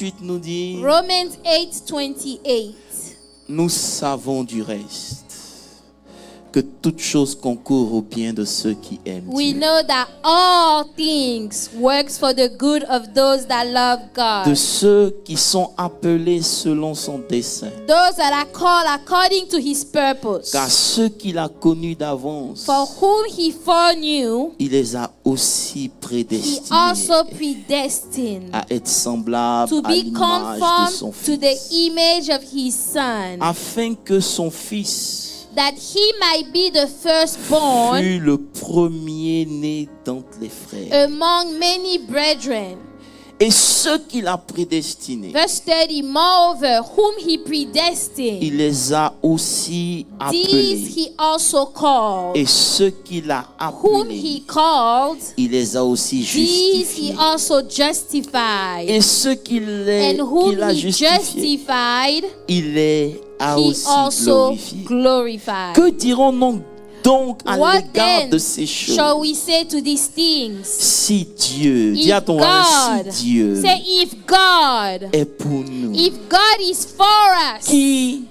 28 nous dit, Romans 8:28. nous savons du reste que toute chose concourt au bien de ceux qui aiment We Dieu, know that all things works for the good of those that love de God. ceux qui sont appelés selon son dessein. Those that are called according to his purpose. Car ceux qu'il a connus d'avance, For whom he foreknew, il les a aussi he prédestinés also predestined à être semblables to à be l'image de son conformed to the Fils, image of his Son, afin que son Fils that he might be the firstborn fût le premier-né d'entre les frères. among many brethren. Et ceux qu'il a prédestinés, Verse 30, moreover, whom he predestined, il les a aussi these appelés. he also called. Et ceux qu'il a Whom appelés, he called, il les a aussi these he justifiés. also justified. Et ceux qu'il And whom a he justifiés, justified, il les a he aussi also glorifiés. glorified. Que dirons-nous donc à What l'égard then de ces choses? shall we say to these things? Si Dieu, dis If à ton voisin, God, si Dieu say if God, est pour nous, if God is for us, qui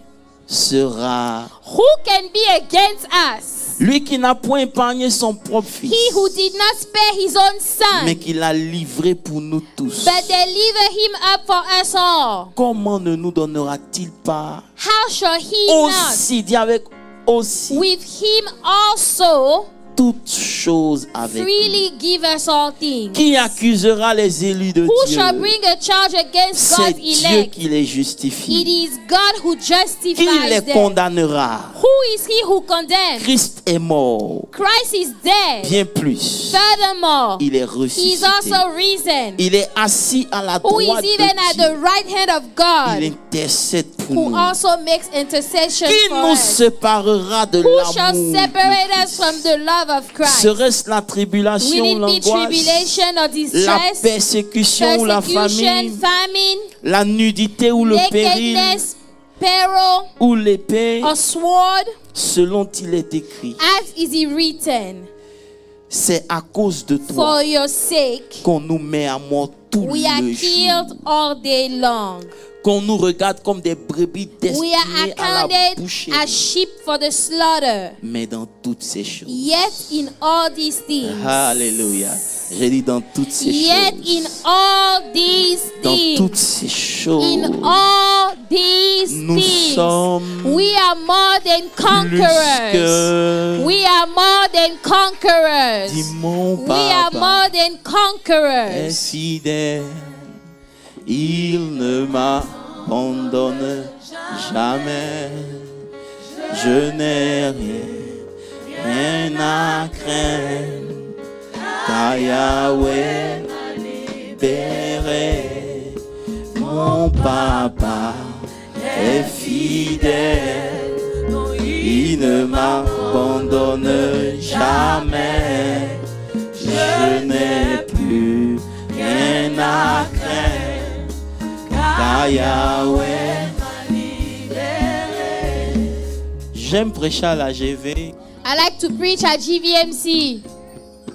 sera who can be against us? lui qui n'a point épargné son propre fils, He who did not spare his own mais son, qui l'a livré pour nous tous? but delivered him up for us all. Comment ne nous donnera-t-il pas How shall he not aussi, dis avec aussi, with him also toutes choses avec nous? freely give us all things? Qui accusera les élus de Who Dieu? shall bring a charge against C'est God's Dieu elect? qui les It justifie. is God who Qui les justifies them. condamnera? Who is he who condemns? Christ est mort. Christ is dead. Bien plus, Furthermore, il est he is ressuscité. also risen, Il est assis à la who droite is even de at Dieu. the right hand of Il God, intercède pour who nous. also makes intercession Qui for nous us. séparera de Who shall l'amour de separate us Christ? from the love of Christ? Serait-ce la Will tribulation, it be l'angoisse, tribulation or la distress, persécution ou la persecution, famine, famine, la nudité ou le péril nakedness, peril, ou l'épée, or sword? selon il est écrit? As is it written, C'est à cause de toi for your sake qu'on nous met à mort tout we are le killed jour, all day long. qu'on nous regarde comme des brebis We are destinées à la accounted boucherie. as sheep for the slaughter. Mais dans toutes ces choses, Yet in all these things, alléluia, j'ai dit dans toutes ces yet in choses, all these dans things, toutes ces choses, in all these nous things, sommes we are more than plus conquerors. que, We are more than conquerors. dis mon We are papa more than est conquerors. fidèle, il ne m'abandonne jamais, je n'ai rien à craindre, car Yahweh m'a libéré, mon papa est fidèle, il ne m'abandonne jamais, je n'ai plus rien à craindre, car Yahweh m'a libéré. J'aime prêcher à la GV I like to preach at GVMC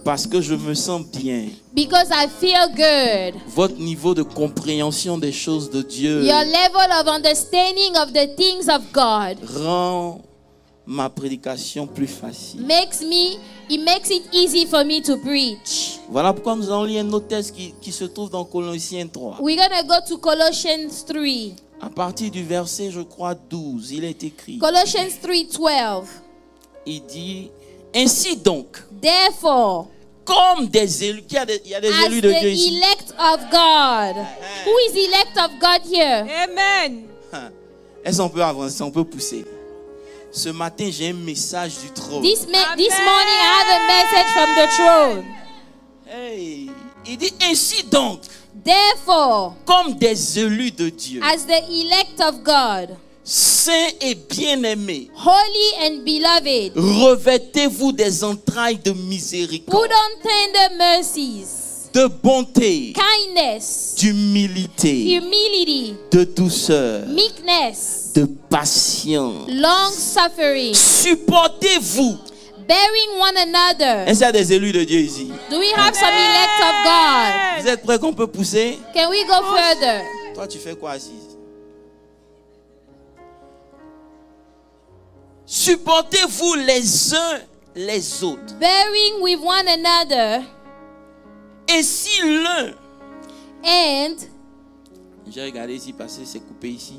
parce que je me sens bien. because I feel good. Votre niveau de compréhension des choses de Dieu Your level of understanding of the things of God rend ma prédication plus facile. makes it easy for me to preach. Voilà pourquoi nous allons lire un autre texte qui se trouve dans Colossiens 3. We're going to go to Colossians 3. À partir du verset, je crois, 12, il est écrit. Colossians 3:12. Il dit, ainsi donc, Therefore, comme des élus, il y a des as élus de the Dieu ici. elect of God. Who is the elect of God here? Amen. Est-ce qu'on peut avancer, on peut pousser? Ce matin, j'ai un message du trône. This morning I have a message from the throne. Hey, il dit, ainsi donc, Therefore, comme des élus de Dieu, as the elect of God, saints et bien-aimés, holy and beloved, revêtez-vous des entrailles de put miséricorde, on tender mercies, de bonté, kindness, d'humilité, humility, de douceur, meekness, de patience. long suffering, Supportez-vous. bearing one another. Est-ce qu'il y a des élus de Dieu ici? Do we have some elect of God? Vous êtes prêts qu'on peut pousser? Can we go further? Toi, tu fais quoi assise? Supportez-vous les uns les autres. Bearing with one another. Et si l'un, And j'ai regardé ici parce que c'est coupé ici.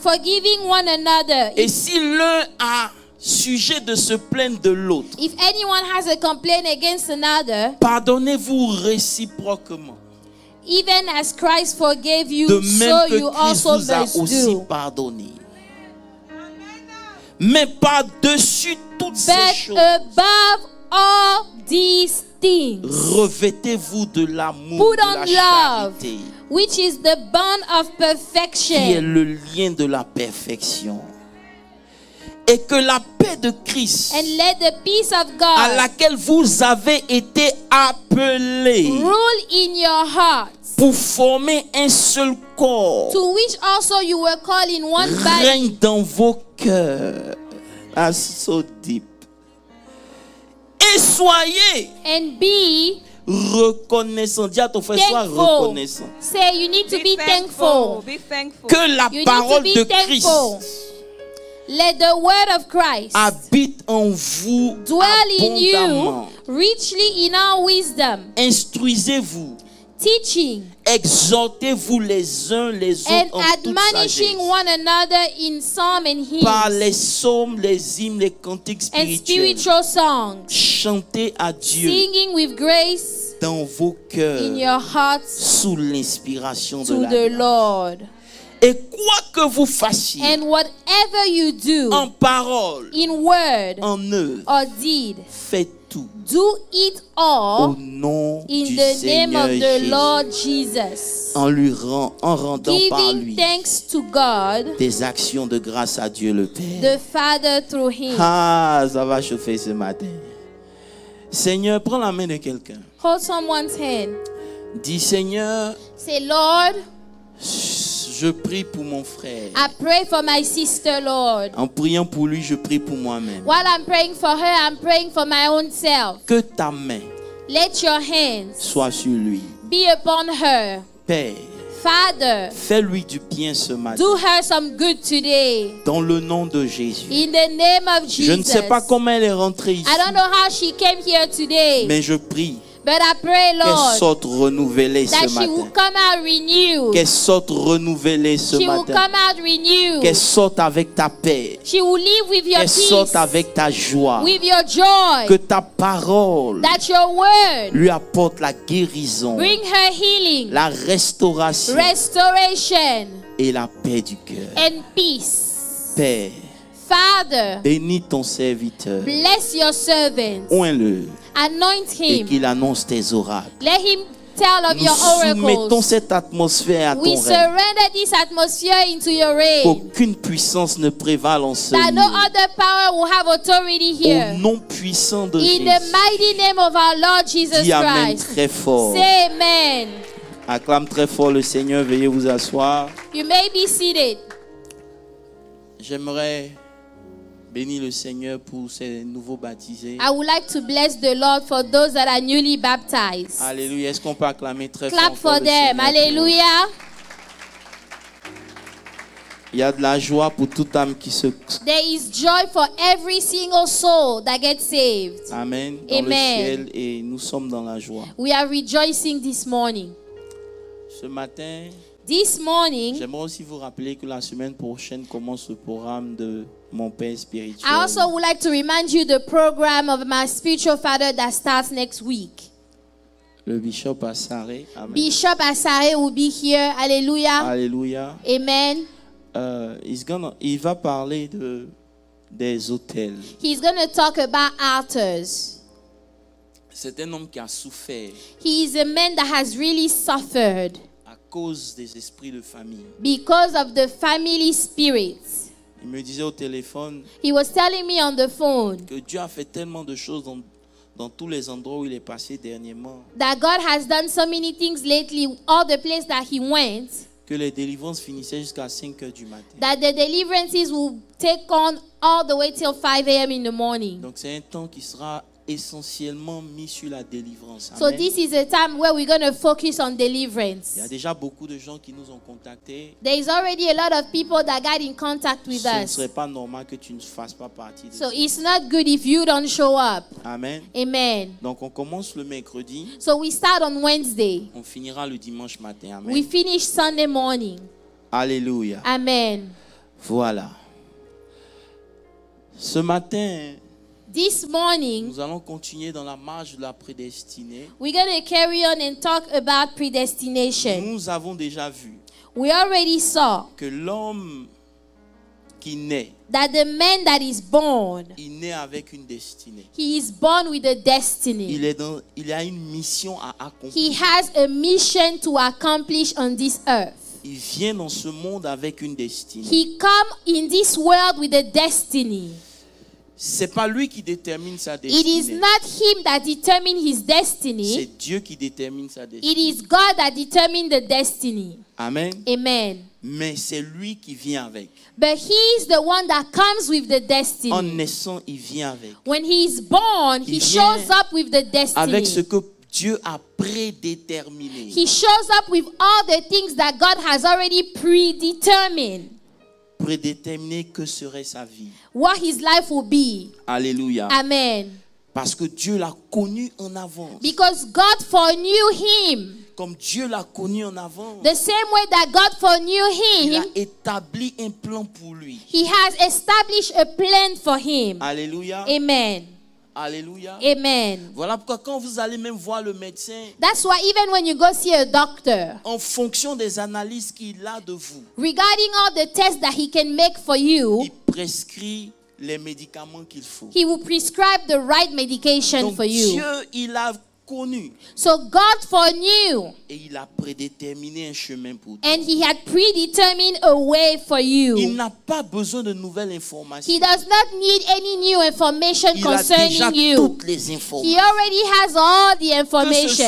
forgiving one another. Et si l'un a sujet de se plaindre de l'autre, If anyone has a complaint against another, pardonnez-vous réciproquement. even as Christ forgave you, De so même que you Christ also vous a must aussi do. pardonné. Mais par-dessus toutes ces But choses, above all these things, revêtez-vous de l'amour, put de on la love, charité, which is the bond of qui est perfection, le lien de la perfection. Et que la paix de Christ, and let the peace of à God laquelle vous avez été appelés rule in your hearts, pour former un seul corps, to which also you were called in one body, règne dans vos cœurs. Ah, so deep. Et soyez and be reconnaissant. Dis à ton frère, sois thankful. reconnaissant. Say you need to be thankful. Be thankful. Que la You need parole to be de thankful. Christ Let the word of Christ habite en vous dwell in abondamment. you richly in all wisdom, Instruisez-vous, teaching exhortez-vous les uns les and autres en toute admonishing sagesse, one another in psalm and par hymns les psaumes, les hymnes, les cantiques and spirituels. spiritual songs, Chantez à Dieu singing with grace dans vos cœurs in your hearts sous l'inspiration de to la the grâce. Lord. Et quoi que vous fassiez, And whatever you do en parole, in word en œuvre, or deed, faites tout do it au all nom in du the name Seigneur of the Jésus, Lord Jesus, en rendant par giving lui thanks to God des actions de grâce à Dieu le Père. the Father through him. Ah, ça va chauffer ce matin. Seigneur, prends la main de quelqu'un. Hold someone's hand. Dis, Seigneur, Say, Lord, je prie pour mon frère. I pray for my sister, Lord. En priant pour lui, je prie pour moi-même. While I'm praying for her, I'm praying for my own self. Que ta main Let your hands soit sur lui. be upon her. Père, Father, fais-lui du bien ce matin. do her some good today. Dans le nom de Jésus. In the name of Jesus. Je ne sais pas comment elle est rentrée ici, I don't know how she came here today, mais je prie but I pray, qu'elle Lord, sorte renouvelée that ce she will matin. come out renewed. Qu'elle sorte renouvelée ce She will matin. come out renewed. Qu'elle sorte avec ta paix. She will live with your Qu'elle peace, sorte avec ta joie. with your joy, Que ta parole that your word lui apporte la guérison, bring her healing, la restauration restoration, et la paix du cœur. and peace. Père, Father, bénis ton serviteur. bless your servant. Oins-le Anoint et him. qu'il annonce tes oracles. Let him tell of Nous your soumettons oracles. cette atmosphère à ton We règne. surrender this atmosphere into your reign. Qu'aucune puissance ne prévale en ce That no lieu. other power will have authority Au here. nom puissant de In Jésus. the mighty name of our Lord Jesus Dis Amen Christ. très fort. Say amen. Acclame très fort le Seigneur. Veuillez vous asseoir. You may be seated. J'aimerais bénir le Seigneur pour ces nouveaux baptisés. I would like to bless the Lord for those that are newly baptized. Alléluia. Est-ce qu'on peut acclamer très Clap fort for le Seigneur them. pour eux? Hallelujah. Il y a de la joie pour toute âme qui se... There is joy for every single soul that gets saved. Amen. Dans Amen. le ciel et nous sommes dans la joie. We are rejoicing this morning. Ce matin, This morning, j'aimerais aussi vous rappeler que la semaine prochaine commence le programme de mon Père spirituel. I also would like to remind you the program of my spiritual father that starts next week. Le bishop à Saré. Amen. Bishop Asare will be here. Hallelujah. Alléluia. Amen. Il va parler des hôtels. He's going to talk about altars. C'est un homme qui a souffert He is a man that has really suffered à cause des esprits de famille. because of the family spirits. Il me disait au téléphone He was telling me on the phone que Dieu a fait tellement de choses dans tous les endroits où il est passé dernièrement that God has done so many things lately, all the places that he went, que les délivrances finissaient jusqu'à 5 heures du matin. that the deliverances will take on all the way till 5 a.m. in the morning. Donc c'est un temps qui sera essentiellement mis sur la délivrance. So Amen. this is a time where we're going to focus on Il y deliverance. a déjà beaucoup de gens qui nous ont contactés. There is already a lot of people that got in contact with Ce ne us. serait pas normal que tu ne fasses pas partie de So ça. it's not good if you don't show up. Amen. Amen. Donc on commence le mercredi, So we start on Wednesday. on finira le dimanche matin. We Amen. finish Sunday morning. Alléluia. Amen. Voilà. Ce matin, This morning, nous allons continuer dans la marche de la prédestinée. we're going to carry on and talk about predestination. Nous avons déjà vu We already saw que l'homme qui naît, that the man that is born, il naît avec une destinée. he is born with a destiny. Il a une mission à He accomplir. has a mission to accomplish on this earth. Il vient dans ce monde avec une destinée. He come in this world with a destiny. C'est pas lui qui détermine sa It is destinée. not him that determines his destiny. C'est Dieu qui détermine sa It destinée. is God that determines the destiny. Amen. Amen. Mais c'est lui qui vient avec. But he is the one that comes with the En destiny. naissant, il vient avec. When he is born, he Il vient shows up with the Avec ce destiny. que Dieu a prédéterminé. He shows up with all the things that God has already predetermined Prédéterminé que serait sa vie. what his life will be. Alléluia. Amen. Parce que Dieu l'a connu en avance. Because God foreknew him. Comme Dieu l'a connu en avance, The same way that God foreknew il a him, établi un plan pour lui. he has established a plan for him. Alléluia. Amen. Alléluia. Amen. Voilà pourquoi quand vous allez même voir le médecin, That's why even when you go see a doctor, en fonction des analyses qu'il a de vous, regarding all the tests that he can make for you, il prescrit les médicaments qu'il faut. he will prescribe the right medication Donc for you. Dieu, il a connu So God foreknew, et il a prédéterminé un chemin pour toi. and he had predetermined a way for Il you. n'a pas besoin de nouvelles informations. He does not need any new information Il a déjà concerning you. toutes les He informations. already has all the Que ce soit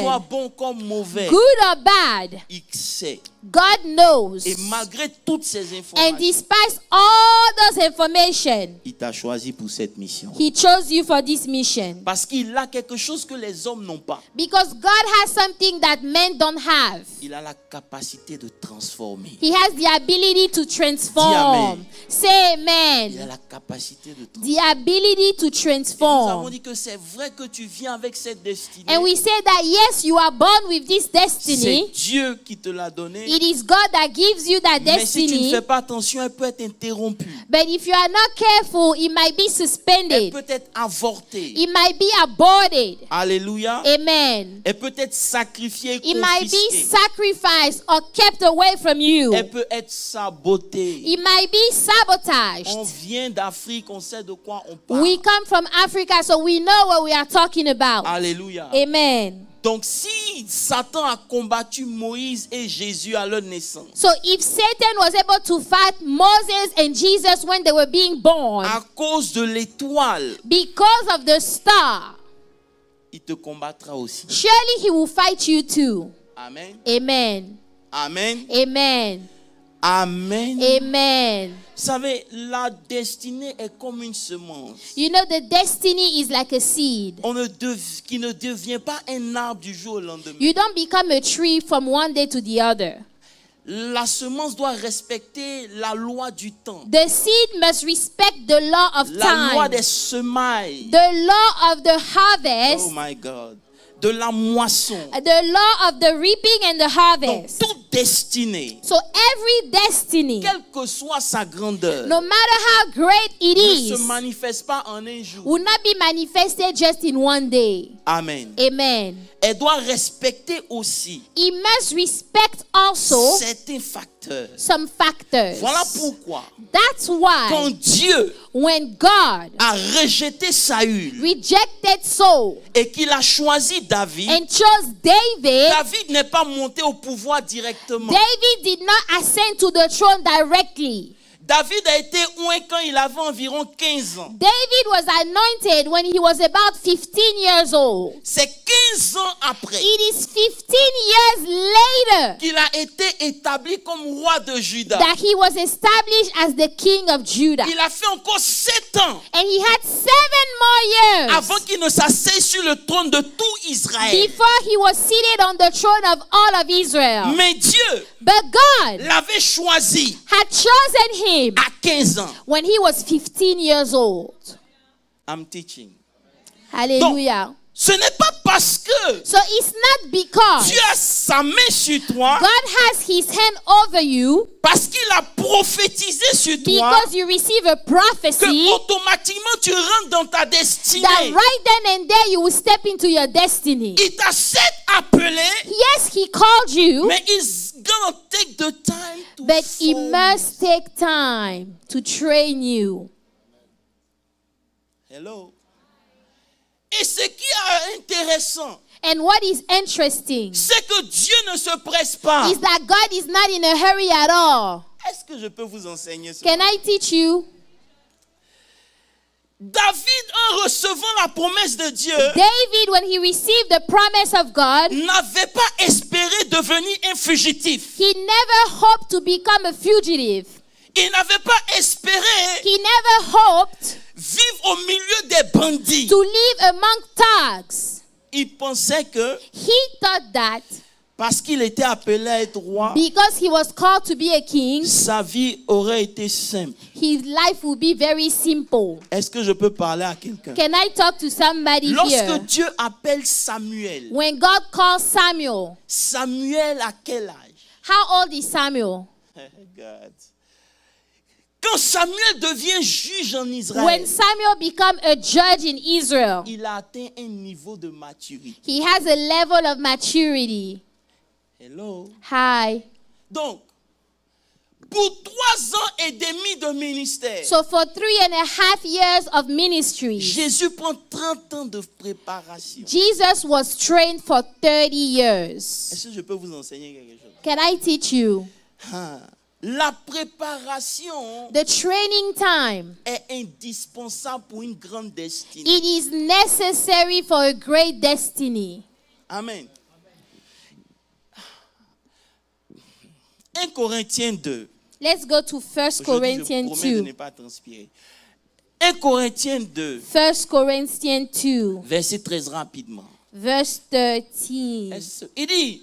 information. bon comme mauvais, Good or bad, il sait. God knows. Et malgré toutes ces And informations, despite all those information, il t'a choisi pour cette mission. he chose you for this mission. Parce qu'il a quelque chose que les hommes n'ont pas. Because God has something that men don't have. Il a la capacité de transformer. He has the ability to Dis transform. amen. Say Il a amen. la capacité de transformer. The ability to Nous avons transform. dit que c'est vrai que tu viens avec cette destinée. And we say that yes, you are born with this C'est destiny. Dieu qui te l'a donné. It is God that gives you that Mais si tu ne destiny. fais pas attention, elle peut être interrompue. But if you are not careful, it might be Elle suspended. peut être avortée. It might be aborted. Alléluia. Amen. Elle peut être sacrifiée et It might be confisquée. sacrificed or kept away from you. Elle peut être sabotée. It might be On sabotaged. vient d'Afrique, on sait de quoi on parle. We come from Africa, so we know what we are talking about. Alléluia. Amen. Donc si Satan a combattu Moïse et Jésus à leur naissance, So if Satan was able to fight Moses and Jesus when they were being born, à cause de l'étoile, because of the star, il te combattra aussi. surely he will fight you too. Amen. Amen. Amen. Amen. Amen. Amen. Vous savez, la destinée est comme une semence. You know, the destiny is like a seed. Qui ne devient pas un arbre du jour au lendemain. You don't become a tree from one day to the other. La semence doit respecter la loi du temps. The seed must respect the law of La loi time, des semailles. the law of the harvest, Oh my God. De la moisson. the law of the reaping and the Donc, harvest. toute destinée, So every destiny, quelle que soit sa grandeur, no matter how great it ne se is, manifeste pas en un jour. will not be manifested just in one day. Amen. Amen. Elle doit respecter aussi It must respect also certains facteurs. some factors. Voilà pourquoi, That's quand why Dieu when God a rejeté Saül rejected Saul et qu'il a choisi David, and chose David, David n'est pas monté au pouvoir directement. David did not ascend to the throne directly. David a été oint quand il avait environ 15 ans. David was anointed when he was about 15 years old. C'est 15 ans après It is 15 years later qu'il a été établi comme roi de Juda. that he was established as the king of Judah. Il a fait encore 7 ans And he had 7 more years avant qu'il ne s'asseye sur le trône de tout Israël. before he was seated on the throne of all of Israel. Mais Dieu But God l'avait choisi had chosen him à 15 ans. when he was 15 years old. I'm teaching. Hallelujah. Ce n'est pas parce que So it's not because Dieu a sa main sur toi, God has his hand over you, parce qu'il a prophétisé sur toi, because you receive a prophecy, que automatiquement tu rentres dans ta destinée. that right then and there you will step into your destiny. Il t'a certes appelé, Yes, he called you, mais he's gonna take the time to but he form must take time to train you. Hello. Et ce qui est intéressant, And what is interesting c'est que Dieu ne se presse pas. is that God is not in a hurry at all. Est-ce que je peux vous enseigner ça? Can I teach you? David, en recevant la promesse de Dieu, David, when he received the promise of God, n'avait pas espéré devenir un fugitif. he never hoped to become a fugitive. Il n'avait pas espéré He never hoped vivre au milieu des bandits. to live among thugs. Il pensait que He thought that parce qu'il était appelé à être roi, because he was called to be a king, sa vie aurait été simple. his life would be very simple. Est-ce que je peux parler à quelqu'un? Can I talk to somebody Lorsque here? Dieu appelle Samuel, When God calls Samuel, Samuel à quel âge? how old is Samuel? God. Quand Samuel devient juge en Israël, When Samuel became a judge in Israel, il a atteint un niveau de maturité. he has a level of maturity. Hello. Hi. Donc, pour 3 ans et demi de ministère, So for 3.5 years of ministry, Jésus prend 30 ans de préparation. Jesus was trained for 30 years. Est-ce que je peux vous enseigner quelque chose? Can I teach you? Ah, la préparation The training time, est indispensable pour une grande destinée. it is necessary for a great destiny. Amen. 1 Corinthiens 2. Let's go to 1 Aujourd'hui, je Corinthians promets de ne 2. pas transpirer. 1 Corinthiens 2, 1 Corinthians 2, verset 13 rapidement. verse 13. Il dit,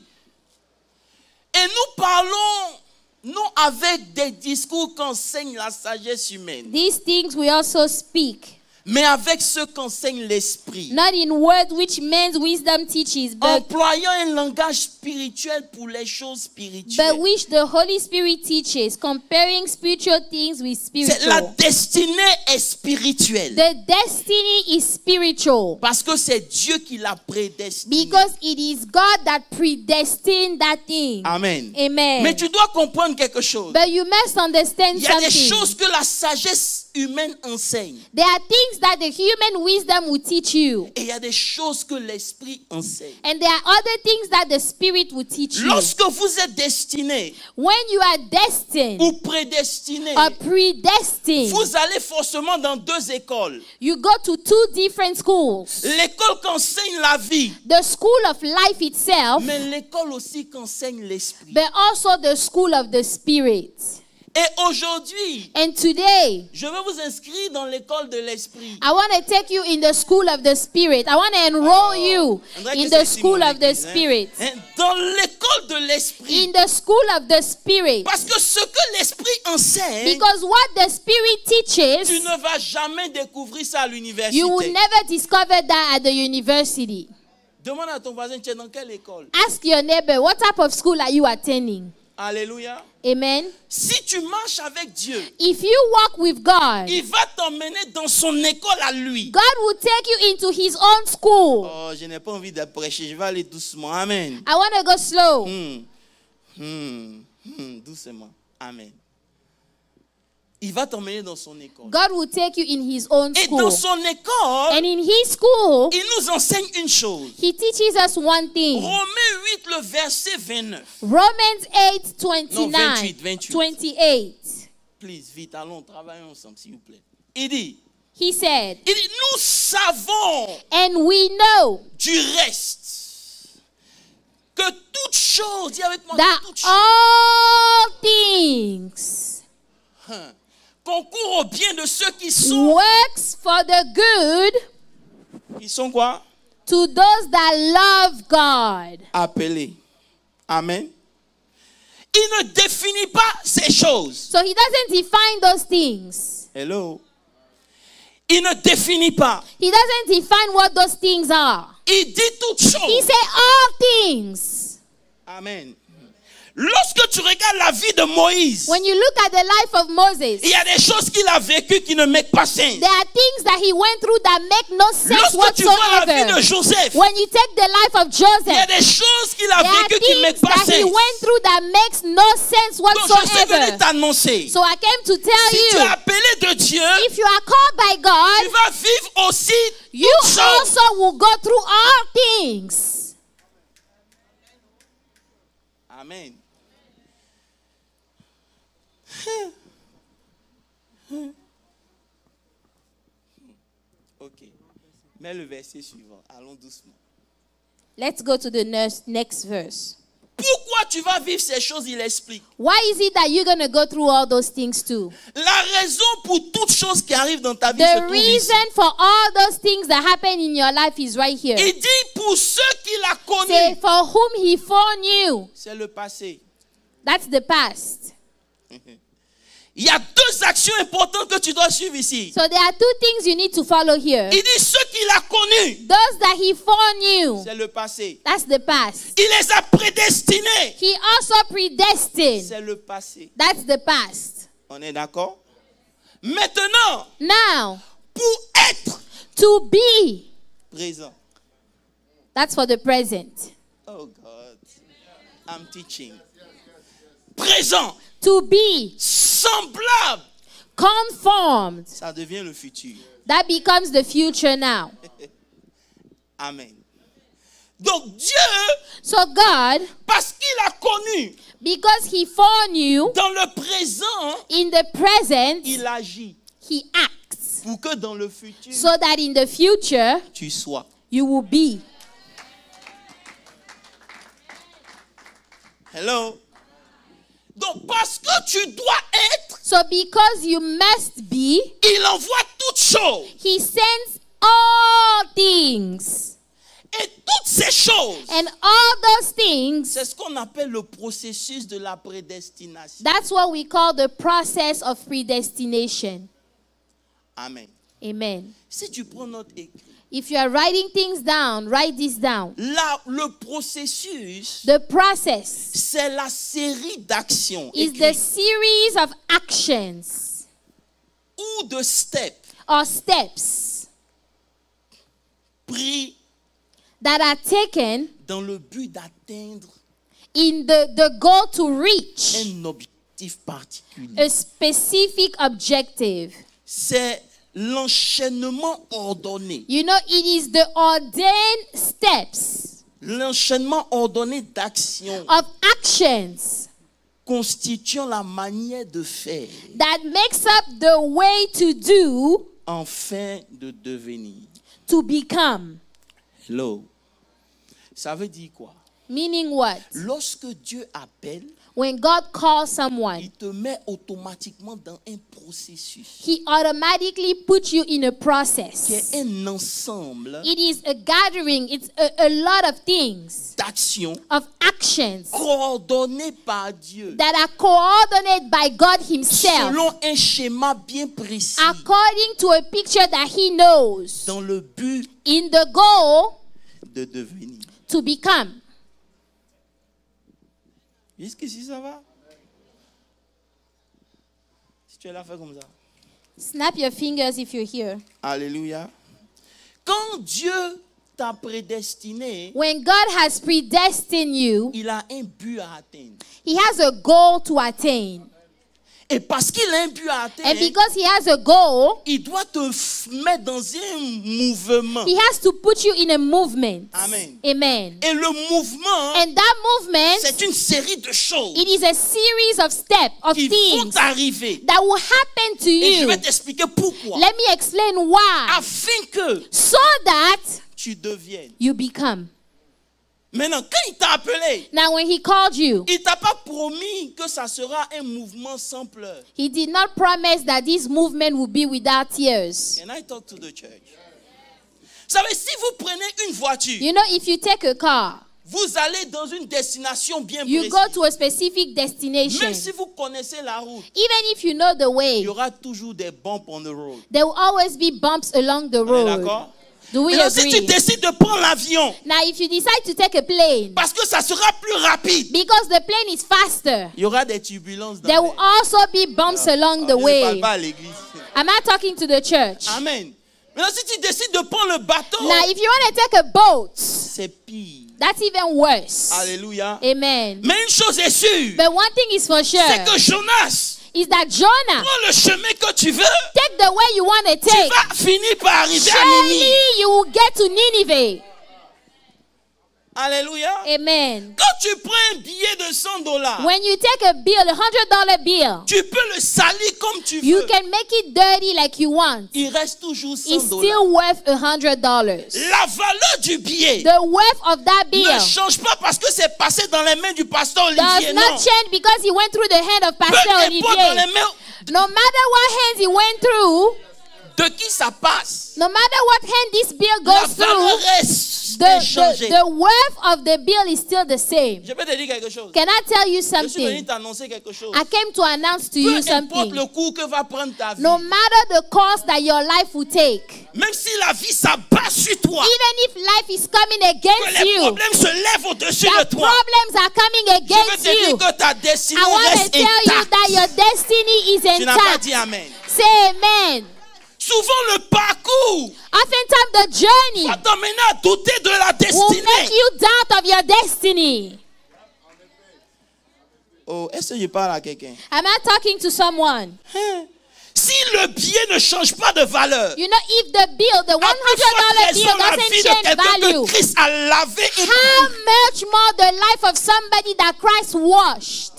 et nous parlons, non avec des discours qu'enseigne la sagesse humaine, These things we also speak, mais avec ce qu'enseigne l'esprit, not in words which man's wisdom teaches, but employant un langage spirituel pour les choses spirituelles. which the Holy Spirit teaches, comparing spiritual things with C'est la spiritual. destinée est spirituelle. The destiny is spiritual Parce que c'est Dieu qui l'a prédestiné. because it is God that predestined that thing. Amen. Amen. Mais tu dois comprendre quelque chose. But you must understand Il y a des something. choses que la sagesse humaine enseigne. There are things that the human wisdom will teach you. Et il y a des choses que l'esprit enseigne. And there are other things that the Spirit will teach you. Lorsque vous êtes destiné When you are destined ou prédestiné, or predestined, vous allez forcément dans 2 écoles. you go to 2 different schools. L'école qui enseigne la vie, The school of life itself, mais l'école aussi qui enseigne l'esprit. but also the school of the Spirit. Et aujourd'hui, And today, je vais vous inscrire dans l'école de l'esprit. I want to take you in the school of the Spirit. I want to enroll you On dirait in que the c'est school Simon of the l'église, hein. Spirit. Dans l'école de l'esprit. In the school of the Spirit. Parce que ce que l'esprit enseigne, Because what the Spirit tu teaches, ne vas jamais découvrir ça à l'université. you will never discover that at the university. Demande à ton voisin, tu es dans quelle école? Ask your neighbor, what type of school are you attending? Alléluia. Amen. Si tu marches avec Dieu, If you walk with God, il va t'emmener dans son école à lui. God will take you into His own school. Oh, je n'ai pas envie de prêcher, je vais aller doucement. Amen. I want to go slow. Doucement. Amen. Il va t'emmener dans son école. God will take you in His own Et school. dans son école, And in His school, il nous enseigne une chose. He teaches us one thing. Romains 8, le verset 29. Romans 8, 29, 28. 28. Please, vite, allons, travaillons ensemble, s'il vous plaît. Il dit, He said, nous savons and we know du reste que toute chose, dis avec moi, that que toute chose all things concourt au bien de ceux qui sont, works for the good qui sont quoi? to those that love God. Appelés. Amen. Il ne définit pas ces choses. So he doesn't define those things. Hello. Il ne définit pas. He doesn't define what those things are. Il dit toutes He choses. said all things. Amen. Lorsque tu regardes la vie de Moïse, When you look at the life of Moses, il y a des choses qu'il a vécues qui ne make pas sens. there are things that he went through that make no sense Lorsque tu vois la vie de whatsoever. Joseph, When you take the life of il y a Joseph, des choses qu'il a there are vécues qui ne make things pas that he sens. went through that makes no sense Donc je suis venu whatsoever. t'annoncer. So I came to tell Si tu es you, appelé de Dieu, if you are called by tu God, vas vivre aussi you toutes choses. also will go through all things. Amen. Ok. Mets le verset suivant. Allons doucement. Let's go to the next verse. Pourquoi tu vas vivre ces choses, il explique. Why is it that you're going to go through all those things too? La raison pour toutes choses qui arrivent dans ta vie se The trouve ici. reason for all those things that happen in your life is right here. Il dit pour ceux qu'il a Say, connus. for whom he foreknew. C'est le passé. That's the past. Il y a deux actions importantes que tu dois suivre ici. So there are two things you need to follow here. Il dit ceux qu'il a connus. Those that he foreknew. C'est le passé. That's the past. Il les a prédestinés. He also predestined. C'est le passé. That's the past. On est d'accord? Maintenant, Now, pour être to be. présent. That's for the present. Oh God. I'm teaching. Présent. To be Semblable. conformed. Ça devient le futur. That becomes the future now. Amen. Donc Dieu, So God, parce qu'il a connu because he foreknew, dans le présent, in the present, il agit he acts. pour que dans le futur, So that in the future, tu sois. you will be. Hello. Donc parce que tu dois être, So because you must be, il envoie toutes choses. he sends all things. Et toutes ces choses, And all those things, c'est ce qu'on appelle le processus de la prédestination. that's what we call the process of predestination. Amen. Amen. Si tu prends notre écrit, If you are writing things down, write this down. là, le processus, The process c'est la série d'actions is the écrites series of actions ou de steps or steps pris that are taken dans le but d'atteindre in the goal to reach un objectif particulier. a specific objective. C'est l'enchaînement ordonné. You know, it is the ordained steps L'enchaînement ordonné d'actions of actions constituant la manière de faire that makes up the way to do, afin de devenir. to become. Hello. Ça veut dire quoi? Meaning what? Lorsque Dieu appelle, When God calls someone, il te met automatiquement dans un processus he automatically puts you in a qui process. est un ensemble It is a gathering, it's a lot of things, d'actions of actions coordonnées par Dieu that are coordinated by God himself selon un schéma bien précis according to a picture that he knows dans le but in the goal de devenir. to become. Jusqu'ici, ça va? Si tu es là, fais comme ça. Snap your fingers if you're here. Alléluia. Quand Dieu t'a prédestiné, When God has predestined you, il a un but à atteindre. he has a goal to attain. Et parce qu'il a un but à And atteindre, because he has a goal, il doit te mettre dans un mouvement. he has to put you in a movement. Amen. Amen. Et le mouvement, And that movement, c'est une série de choses it is a series of steps, of qui vont things arriver. that will happen to Et je you. vais t'expliquer pourquoi. Let me explain why. Afin que So that tu deviennes. you become. Maintenant, quand il t'a appelé, Now, when he called you, il t'a pas promis que ça sera un mouvement sans pleurs. he did not promise that this movement will be without tears. And I talk to the church. Vous savez, si vous prenez une voiture, You know, if you take a car, vous allez dans une destination bien you précise. go to a specific destination. Même si vous connaissez la route, Even if you know the il way, y aura toujours des bumps on the road. there will always be bumps along the On est road. d'accord? Do we Maintenant, si tu agree? décides de prendre l'avion, Now, if you decide to take a plane, parce que ça sera plus rapide, because the plane is faster, il y aura des turbulences dans there will l'air. also be bumps along the Je ne parle way. pas à l'église. Am I talking to the church? Amen. Maintenant, si tu décides de prendre le bateau, Now, if you want to take a boat, c'est pire. that's even worse. Alléluia. Amen. Mais une chose est sûre, But one thing is for c'est sure, que Jonas, is that Jonah, prends le chemin que tu veux, take the way you want to tu take. vas finir par arriver à Surely Ninive. you will get to Nineveh. Alléluia. Amen. Quand tu prends un billet de $100, When you take a bill, $100 bill, tu peux le salir comme tu you veux. can make it dirty like you want. Il reste toujours It's $100. still worth $100. La valeur du billet The worth of that bill ne change pas parce que c'est passé dans les mains du pasteur does Olivier. not Non. change because he went through the hand of Peu Pastor importe dans les Olivier. mains No matter what hands he went through, de qui ça passe, no matter what hand this bill la goes valeur through, reste inchangée. the worth of the bill is still the same. Je peux te dire quelque chose. Can I tell you Je suis venu something? t'annoncer quelque chose. I came to announce to you Peu importe something. le cours que va prendre ta vie, No matter the course that your life will take, même si la vie s'abat sur toi, even if life is coming que against les you, problèmes se lèvent au-dessus that de toi, problems are coming je veux against te dire you. que ta destinée I want to reste tell you that intacte. your destiny is Tu n'as pas intact. dit Amen. Say amen. Souvent le parcours Oftentimes the journey va t'emmener à douter de la will destinée. make you doubt of your destiny. Oh, est-ce que je parle à quelqu'un? Am I talking to someone? Hein? Si le billet ne change pas de valeur, You know, if the bill, the à plus forte $100 raison bill la doesn't vie de change quelqu'un value, que Christ a lavé et how much more the life of somebody that Christ washed?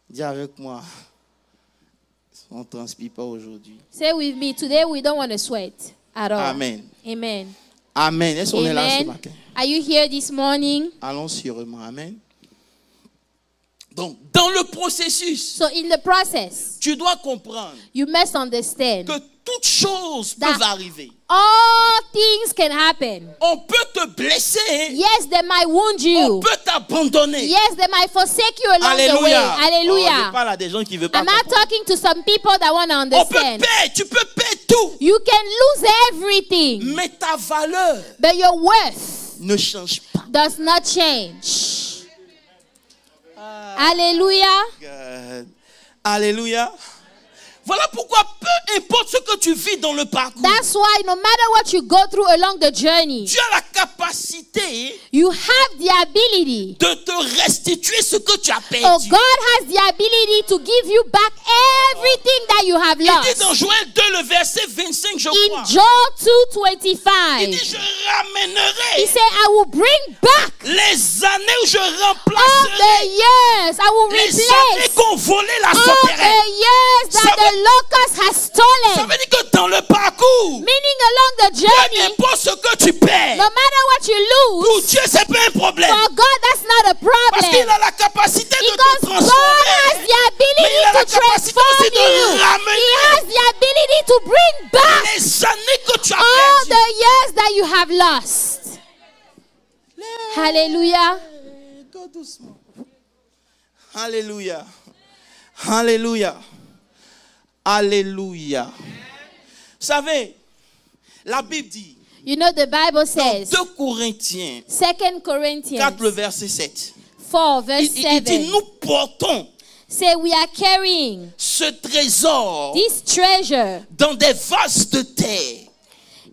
Dis avec moi, on ne transpire pas aujourd'hui. Say with me, today we don't want to sweat at all. Amen. Amen. Amen. Est-ce qu'on est là ce Amen. matin? Are you here this morning? Allons sûrement. Amen. Donc, dans le processus, So in the process, tu dois comprendre you must understand que toutes choses That- peuvent arriver. all things can happen. On peut te blesser, Yes, they might wound on you. peut t'abandonner. Yes, they might forsake you along the way. Alléluia. Oh, je Hallelujah. parle à des gens qui ne veulent pas Am I comprendre. talking to some people that want to On peut understand? perdre, tu peux perdre tout. You can lose everything, Mais ta valeur but your worth ne change pas. does not change. Hallelujah. God. Alléluia. Voilà pourquoi peu importe ce que tu vis dans le parcours, That's why no matter what you go through along the journey, tu as la capacité you have the ability. de te restituer ce que tu as Oh, perdu. God has the ability to give you back everything that you have Il dit dans lost. Joël 2, le verset 25, je crois. In Joel Il dit, 2:25, je he ramènerai said, I will bring back les années où je all the remplacerai years. I will les années replace qu'ont volé la all sauterelle. the years Ça that the locust has Ça stolen. veut dire que dans le parcours, Meaning along the peu journey, importe ce que tu perds, no matter what you pour lose, Dieu, c'est pas un problème. for God that's not a Parce qu'il problem. a la capacité de Because te God has transformer. the Mais ability il a la to capacité transform aussi de you. ramener He has the ability to bring back les années que tu as all perdues. the years that you have lost. Hallelujah. Go doucement. Alléluia. Alléluia. Alléluia. Vous savez, la Bible dit, You know, the Bible dans says, 2 Corinthiens 2 Corinthians 4, le verset 7, 4, verse il dit, 7, nous portons say we are carrying ce trésor this treasure dans des vases de terre,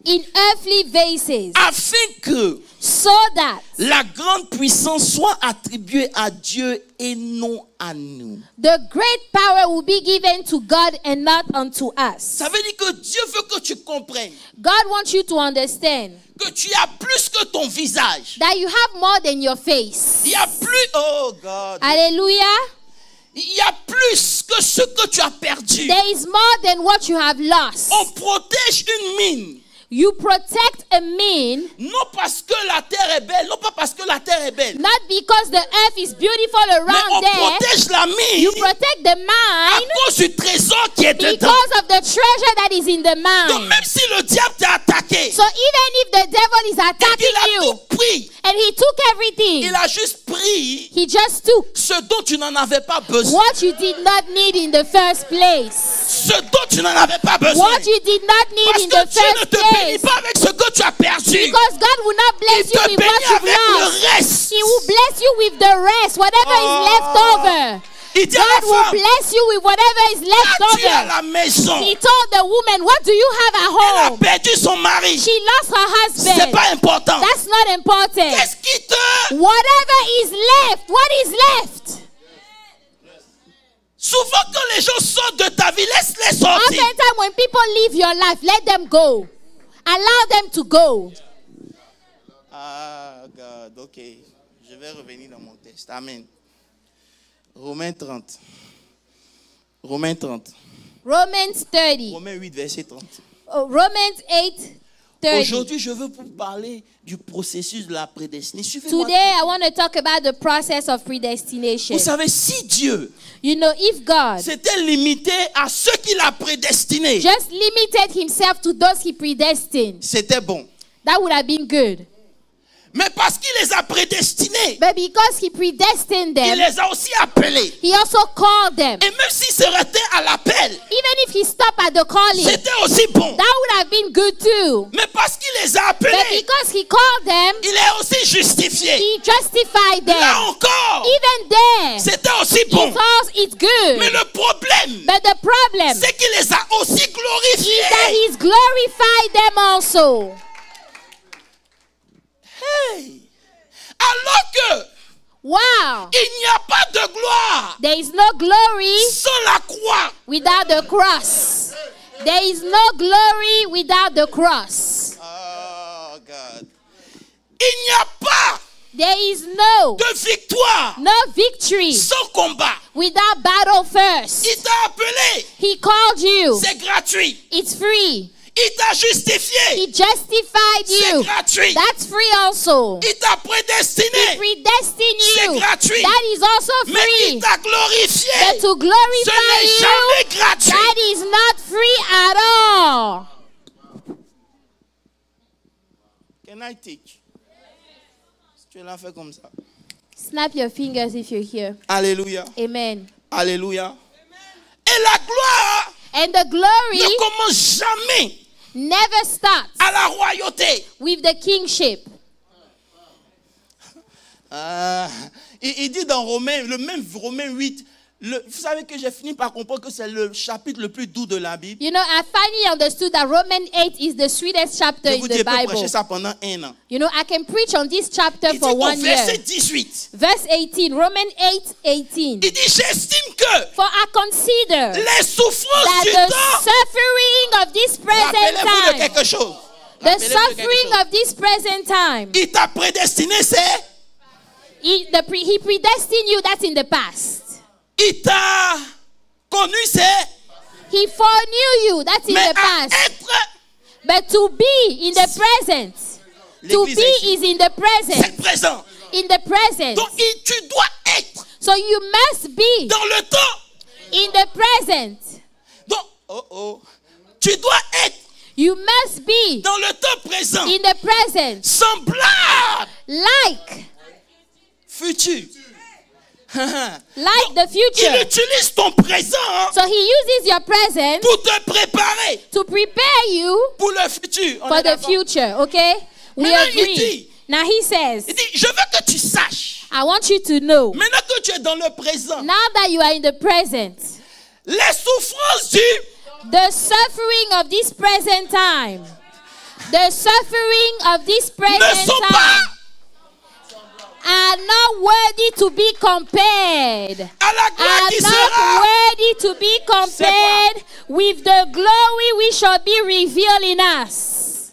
in earthly vases, afin que so that la grande puissance soit attribuée à Dieu et non à nous. the great power will be given to God and not unto us. Ça veut dire que Dieu veut que tu comprennes God wants you to understand que tu as plus que ton visage. that you have more than your face. Il y a plus, oh God, Hallelujah. il y a plus que ce que tu as perdu. There is more than what you have lost. On protège une mine. You protect a mine Non parce que la terre est belle, non pas parce que la terre est belle, not because the earth is beautiful mais around on there. protège la mine You protect the à mine cause du trésor qui est dedans. because of the treasure that is in the Donc mine. même si le diable t'a attaqué, So even if the devil is il a attacking you tout pris, and he took everything, il a juste pris he just took ce dont tu n'en avais pas besoin. what you did not need in the first place. Ce dont tu n'en avais pas besoin. What you did not Parce need in que the Dieu ne first te bénit place. pas avec ce que tu as perdu. Because God will not Il bless you te with bénit what you've avec le lost. reste. He will bless you with the rest, whatever is left over. Il dit à God la will femme, bless you with whatever is left tu es à over. la maison. He told the woman, what do you have at Elle a home? perdu son mari. She lost her C'est husband. pas important. That's not important. Qu'est-ce qui te... Whatever is left, what is left? Souvent quand les gens sortent de ta vie, laisse-les sortir. Oftentimes when people leave your life, let them go. Allow them to go. Ah, God, ok. Je vais revenir dans mon texte. Amen. Romains 30. Romains 30. Romans 30. Romains 8, verset 30. Oh, Romans 8, 30. Aujourd'hui, je veux vous parler du processus de la prédestinée. Suivez-moi. Today, I want to talk about the process of predestination. Vous savez, si Dieu You know, if God s'était limité à ceux qu'il a prédestinés, just limited himself to those he predestined, c'était bon. that would have been good. Mais parce qu'il les a prédestinés, But because he predestined il them, les a aussi appelés. he also called them. Et même s'ils se arrêtaient à l'appel, Even if he stopped at the calling, c'était aussi bon. that would have been good too. Mais parce qu'il les a But appelés, because he called them, il est aussi justifié. he justified them. Là encore, Even there, c'était aussi bon. he calls it good. Mais le problème, But the problem c'est qu'il les a aussi is that glorifiés. he's glorified them also. Hey. Alors que Wow. il n'y a pas de gloire There is no glory sans la croix. without the cross. There is no glory without the cross. Oh God. Il n'y a pas There is no de victoire victory sans combat. without battle first. Il t'a appelé, He called you. c'est gratuit. It's free. Il t'a justifié, He justified c'est you. gratuit. That's free also. Il t'a He prédestiné, predestined c'est you. gratuit. That is also Mais il free. t'a But glorifié, to ce glorify n'est you, jamais gratuit. that is not free at all. Can I teach? Si tu es là, fais comme ça. Snap your fingers if you're here. Alléluia. Amen. Alléluia. Et la gloire And the glory ne commence jamais never starts à la royauté. with the kingship. Il dit dans Romains, le même Romains 8, vous savez que j'ai fini par comprendre que c'est le chapitre le plus doux de la Bible. You know, I finally understood that Romans 8 is the sweetest chapter Je in vous the dis, je peux Bible. prêcher ça pendant 1 an. You know, I can preach on this chapter Il dit for au 1 verset year. 18, Verse 18, Romans 8, 18. il dit, j'estime que For I consider les souffrances that du the temps, suffering of this present rappelez-vous de time, quelque chose. the Rappelez-vous de quelque suffering chose. of this present time, Il t'a prédestiné, c'est, he predestined you, that's in the past. il t'a connu, c'est, He foreknew you, that's in mais the à past. être, But to be in the present, to L'église be est ici. is in the c'est present, présent. in the present. Donc, tu dois être So you must be dans le temps. in the present. Donc, tu dois être You must be dans le temps présent, in the present, semblable, like futur. the Il future. utilise ton présent So he uses your present pour te préparer to prepare you pour le futur. On for est the d'accord? future, okay? We Maintenant, il agree. dit- Now he says, Il dit, je veux que tu saches, I want you to know, maintenant que tu es dans le présent, now that you are in the present, Les souffrances The suffering of this present time. The suffering of this ne present sont time pas are not worthy to be compared. à la gloire Are qui not sera. worthy to be compared with the glory we shall be revealed in us.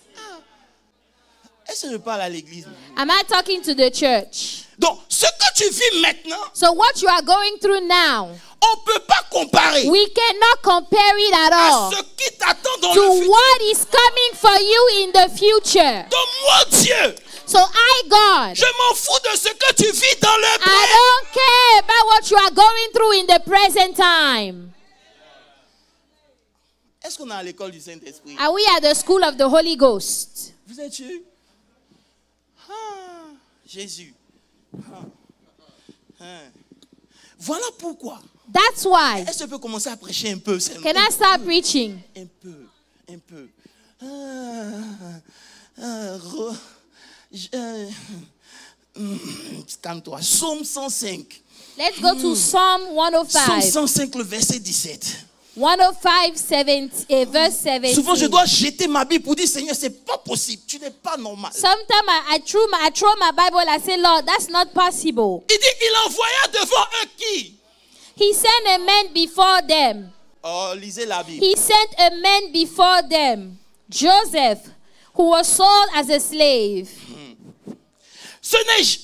Est-ce que je parle à l'église? Am I talking to the church? Donc, ce que tu vis maintenant, So what you are going through now, on ne peut pas comparer we cannot compare it at à all ce qui t'attend dans to le futur. what is coming for you in the future. Donc, mon Dieu, So I, God, je m'en fous de ce que tu vis dans le I présent. don't care about what you are going through in the present time. Est-ce qu'on est à l'école du Saint-Esprit? Are we at the school of the Holy Ghost? Vous êtes sûr? Ah, Jésus. Ah. Ah. Voilà pourquoi. That's why. Est-ce que je peux commencer à prêcher un peu seulement? Can I start preaching? Un peu, un peu. Calme-toi. Psaume 105. Let's go to Psalm Psaume 105. 105, le verset 17. 105, verse 17. Souvent, je dois jeter ma Bible pour dire, Seigneur, c'est pas possible. Tu n'es pas normal. Sometimes I throw my Bible. I say, Lord, that's not possible. Il dit, il envoya devant eux qui? He sent a man before them. Oh, lisez la Bible. He sent a man before them, Joseph, who was sold as a slave. Ce n'est,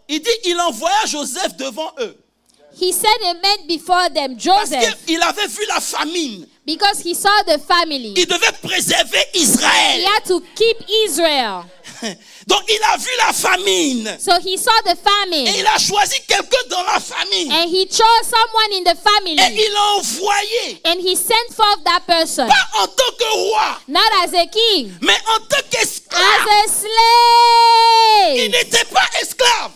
il dit, il envoya Joseph devant eux. He sent a man before them, Parce Joseph, qu'il avait vu la famine. because he saw the family. Il devait préserver He Israël. had to keep Israel. Donc, il a vu la famine. So he saw the Et famine. il a choisi quelqu'un dans la famine. And he chose someone in the Et family. il a envoyé, And he sent forth that person. pas en tant que roi, Not as a king, mais en tant qu'esclave. as a Il slave. n'était pas esclave.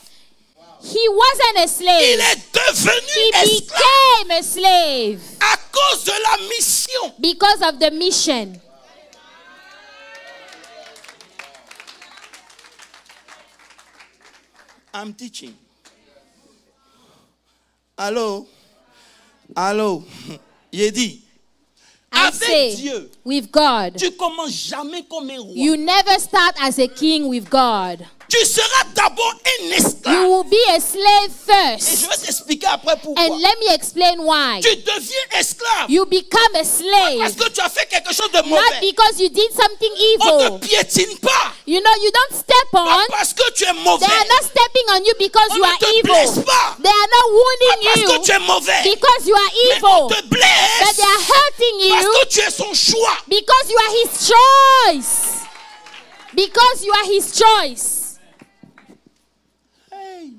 He wasn't a Il slave. est devenu He esclave became a slave à cause de la mission. because of the mission. I'm teaching. Allô? Allô? J'ai dit, I avec say, Dieu, with God, tu commences jamais comme un roi. you never start as a king with God. Tu seras d'abord un You esclave. will be a slave Et je first. vais t'expliquer après pourquoi. And let me explain why. Tu deviens esclave You become a parce slave, que tu as fait quelque chose de not mauvais. because you did something On ne evil. te piétine pas. You know, you don't step Pas on. parce que tu es They mauvais. are not stepping on you because On you ne are te blesse evil. pas. They are not wounding Parce que tu you es mauvais. because you are Mais on evil. te But blesse they are hurting parce you que tu es son choix. because you are his choice. Because you are his choice. Hey.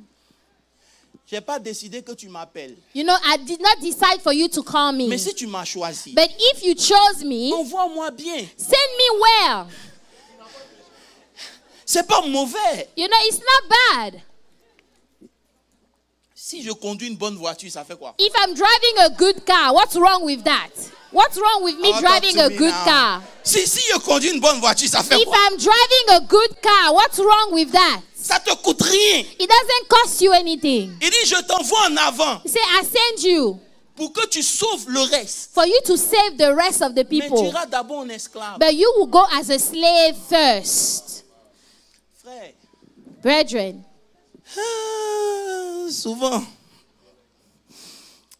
Je n'ai pas décidé que tu m'appelles. You know, I did not decide for you to call me. Mais si tu m'as choisi, But if you chose me, envoie-moi bien. send me well. C'est pas mauvais. You know, it's not bad. Si je conduis une bonne voiture, ça fait quoi? If I'm driving a good car, what's wrong with that? What's wrong with me Oh, driving talk a to me good now. car? Si je conduis une bonne voiture, ça fait If quoi? I'm driving a good car, what's wrong with that? Ça te coûte rien. It doesn't cost you anything. Il dit, je t'envoie en avant He said, I send you pour que tu sauves le reste. for you to save the rest of the Mais tu people. iras d'abord en esclave. But you will go as a slave first. Frère, Brethren, souvent,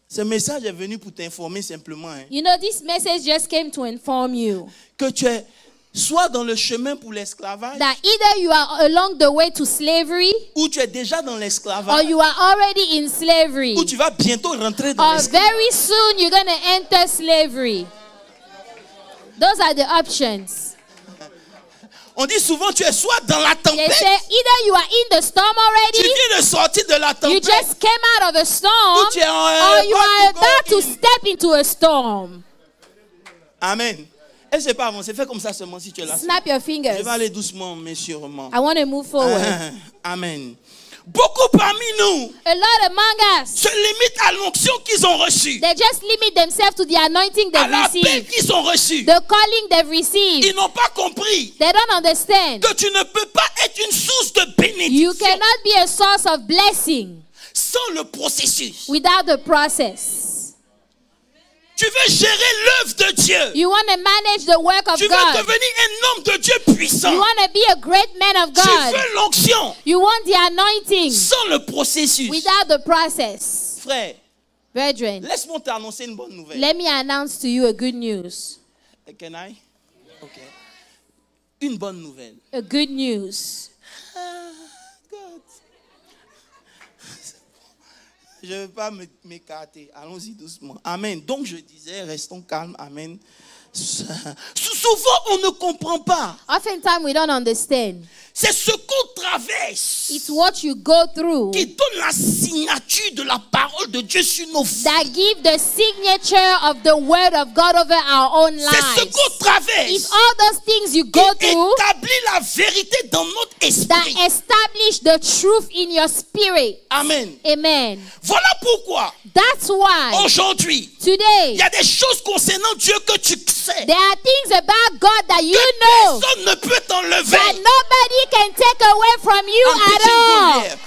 ce message est venu pour t'informer simplement hein, you know, this message just came to inform you que tu es soit dans le chemin pour l'esclavage that either you are along the way to slavery ou tu es déjà dans or l'esclavage you are already in slavery. ou tu vas bientôt rentrer dans Or l'esclavage. very soon you're going to enter slavery. Those are the options. On dit souvent tu es soit dans la They tempête, say either you are in the storm tu already, viens de sortir de la you tempête just came out of a storm, ou tu es or you are about about to go to in. step into a storm. Amen. Et c'est pas avancer, fais comme ça seulement si tu es là. Snap your fingers. Je vais aller doucement mais sûrement. I want to move forward. Amen. Beaucoup parmi nous A lot among us, se limitent à l'onction qu'ils ont reçue, they just limit themselves to the anointing à they've l'appel received, qu'ils ont reçu. the calling they've received. Ils n'ont pas compris They don't understand. que tu ne peux pas être une source de You bénédiction cannot be a source of blessing sans le processus. without the process. Tu veux gérer l'œuvre de Dieu. You want to manage the work of Tu veux God. devenir un homme de Dieu puissant. You want to be a great man of Tu God. veux l'onction You want the anointing sans le processus. without the process. Frère, Brethren, laisse-moi t'annoncer une bonne nouvelle. let me announce to you a good news. Can I? Okay. Une bonne nouvelle. A good news. God. Je ne veux pas m'écarter. Allons-y doucement. Amen. Donc je disais, restons calmes. Amen. Souvent, on ne comprend pas. Oftentimes we don't understand. C'est ce qu'on traverse It's what you go through qui donne la signature de la parole de Dieu sur nos vies. that give the signature of the word of God over our own C'est ce lives. qu'on traverse It's all those things you go qui through établit la vérité dans notre that esprit. establish the truth in your spirit. Amen. Amen. Voilà pourquoi That's why aujourd'hui, il today y a des choses concernant Dieu que tu sais. there are things about God that you Que know personne ne peut that t'enlever. nobody can take away from you I'm at teaching all. good here.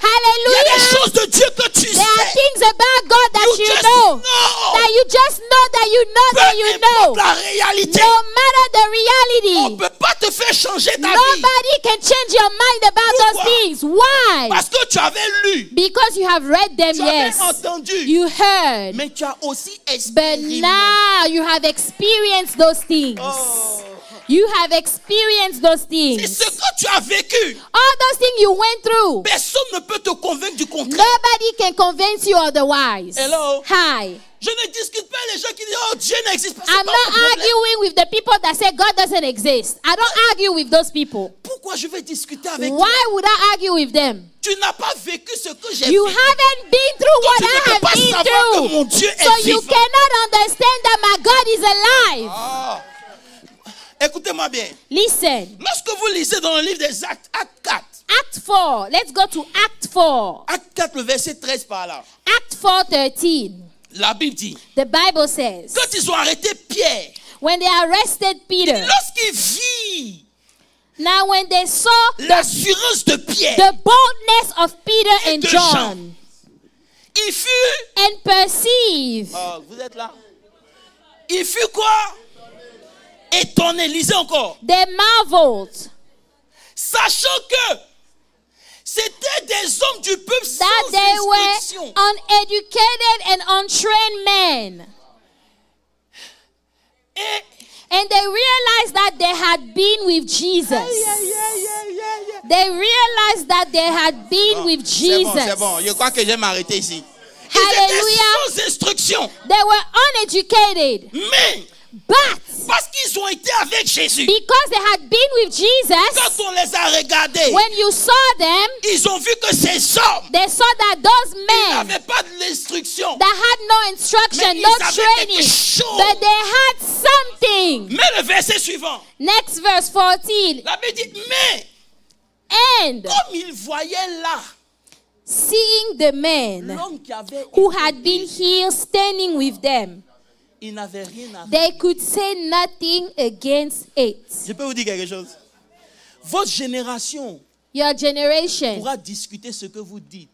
Il y a des Hallelujah. choses de Dieu que tu There are sais. things about God that You you just know. know. That you just know that you know that you Peu importe know. la réalité. No matter the On ne reality, peut pas te faire changer ta vie. nobody can change your mind about those Pourquoi? things. Why? Parce que tu avais lu. Because you have read them, Tu avais yes. entendu. You heard. Mais tu as aussi But expérimenté. now you have experienced those things. Oh. You have experienced those C'est things. ce que tu as vécu. All those things you went through. Personne ne peut te convaincre du contraire. Nobody can convince you otherwise. Hello. Hi. Je ne discute pas les gens qui disent oh Dieu n'existe pas. C'est I'm pas not mon problème. arguing with the people that say God doesn't exist. I don't argue with those people. Pourquoi je vais discuter avec toi? Why would I argue with them? Tu n'as pas vécu ce que j'ai You vécu. haven't been through Donc what tu ne I peux have pas been savoir que through. mon Dieu So est you vivant. cannot understand that my God is alive. Ah. Écoutez-moi bien. Listen. Lorsque vous lisez dans le livre des Actes, Acte 4, Act 4. Let's go to Act 4. Acte 4, le verset 13 par là. Act 4:13. La Bible dit, The Bible says, quand ils ont arrêté Pierre, when they arrested Peter, lorsqu'ils virent now when they saw l'assurance de Pierre, the boldness of Peter Et and de John, il fut, and perceive, vous êtes là? Il fut quoi? Étonné, lisez encore. they marveled Sachant que c'était des hommes du peuple that sans they were instruction. uneducated and untrained men. Et And they realized that they had been with Jesus. They realized that they had been with Jesus. C'est bon. Je crois que je vais m'arrêter ici. Ils Hallelujah. étaient sans instruction. They were uneducated, Mais but parce qu'ils ont été avec Jésus, because they had been with Jesus, quand on les a regardés, when you saw them, ils ont vu que ces hommes they saw that those men n'avaient pas de l'instruction. that had no instruction, Mais no ils avaient quelque training, chose. but they had something. Mais le verset suivant, Next verse 14. la Bible dit, mais And comme ils voyaient là seeing the men l'homme qui avait who été had been guéri, here standing with them, ils n'avaient rien à faire. they could say nothing against it. Je peux vous dire quelque chose. Votre génération Your generation pourra discuter ce que vous dites.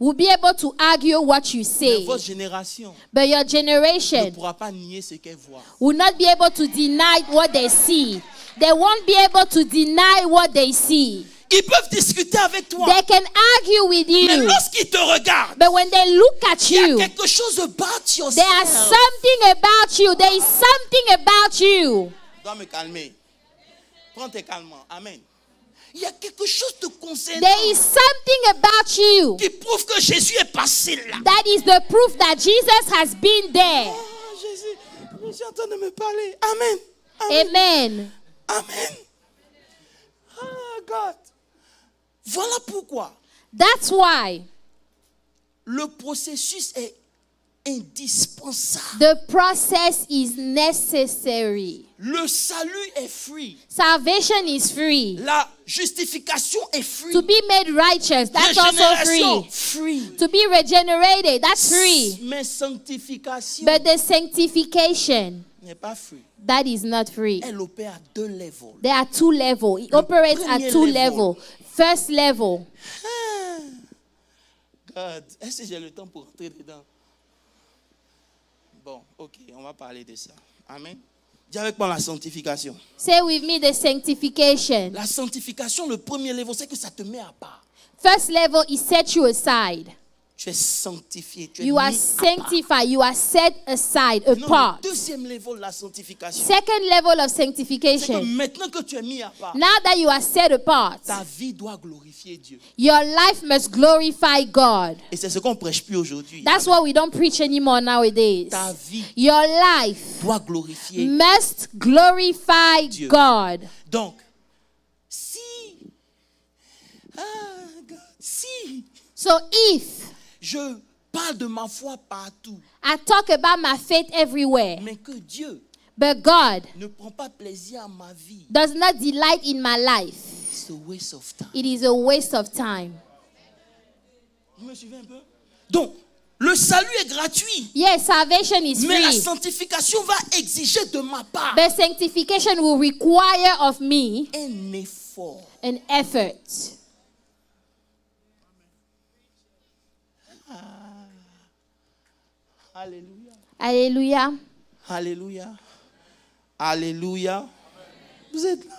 will be able to argue what you Mais say, votre génération but your ne generation pourra pas nier ce qu'elle voit. will not be able to deny what they see. They won't be able to deny what they see. Ils peuvent discuter avec toi. They can argue with Mais you, lorsqu'ils te regardent, but when they look at il y a you, quelque chose about yourself. there is something about you. There is something about you. Je dois me calmer. Prends tes calmants. Amen. Il y a quelque chose de concernant There is something about you qui prouve que Jésus est passé là. that is the proof that Jesus has been there. Oh, Jésus est en train de me parler. Amen. Amen. Amen. Amen. Oh, God. Voilà pourquoi That's why le processus est indispensable. the process is necessary. Le salut est free. Salvation is free. La justification est free. To be made righteous, that's also Régénération, free. free. To be regenerated, that's free. Mais sanctification But the sanctification, n'est pas free. that is not free. Elle opère à 2 levels. There are 2 levels. It operates at premier 2 level. levels. First level. God, est-ce que j'ai le temps pour entrer dedans? Bon, ok, on va parler de ça. Amen. Dis avec moi la sanctification. Say with me the sanctification. La sanctification, le premier niveau, c'est que ça te met à part. First level is set you aside. Tu es sanctifié. Tu es You are mis à part. sanctified. You are set aside, Non, apart. le deuxième niveau de la sanctification, Second level of c'est que sanctification. maintenant que tu es mis à part, Now that you are set apart, ta vie doit glorifier Dieu. your life must glorify God. Et c'est ce qu'on prêche plus aujourd'hui. That's what we don't preach anymore nowadays. Ta vie Your life doit glorifier. must glorify Dieu. God. Donc, si So if je parle de ma foi partout, I talk about my faith everywhere, mais que Dieu but God ne prend pas plaisir à ma vie, does not delight in my life, it's a waste of time. it is a waste of time. Vous me suivez un peu? Donc, le salut est gratuit, Yes, salvation is mais la free, sanctification va exiger de ma part but sanctification will require of me un effort. an effort. Alléluia. Hallelujah. Alléluia. Alléluia. Vous êtes là?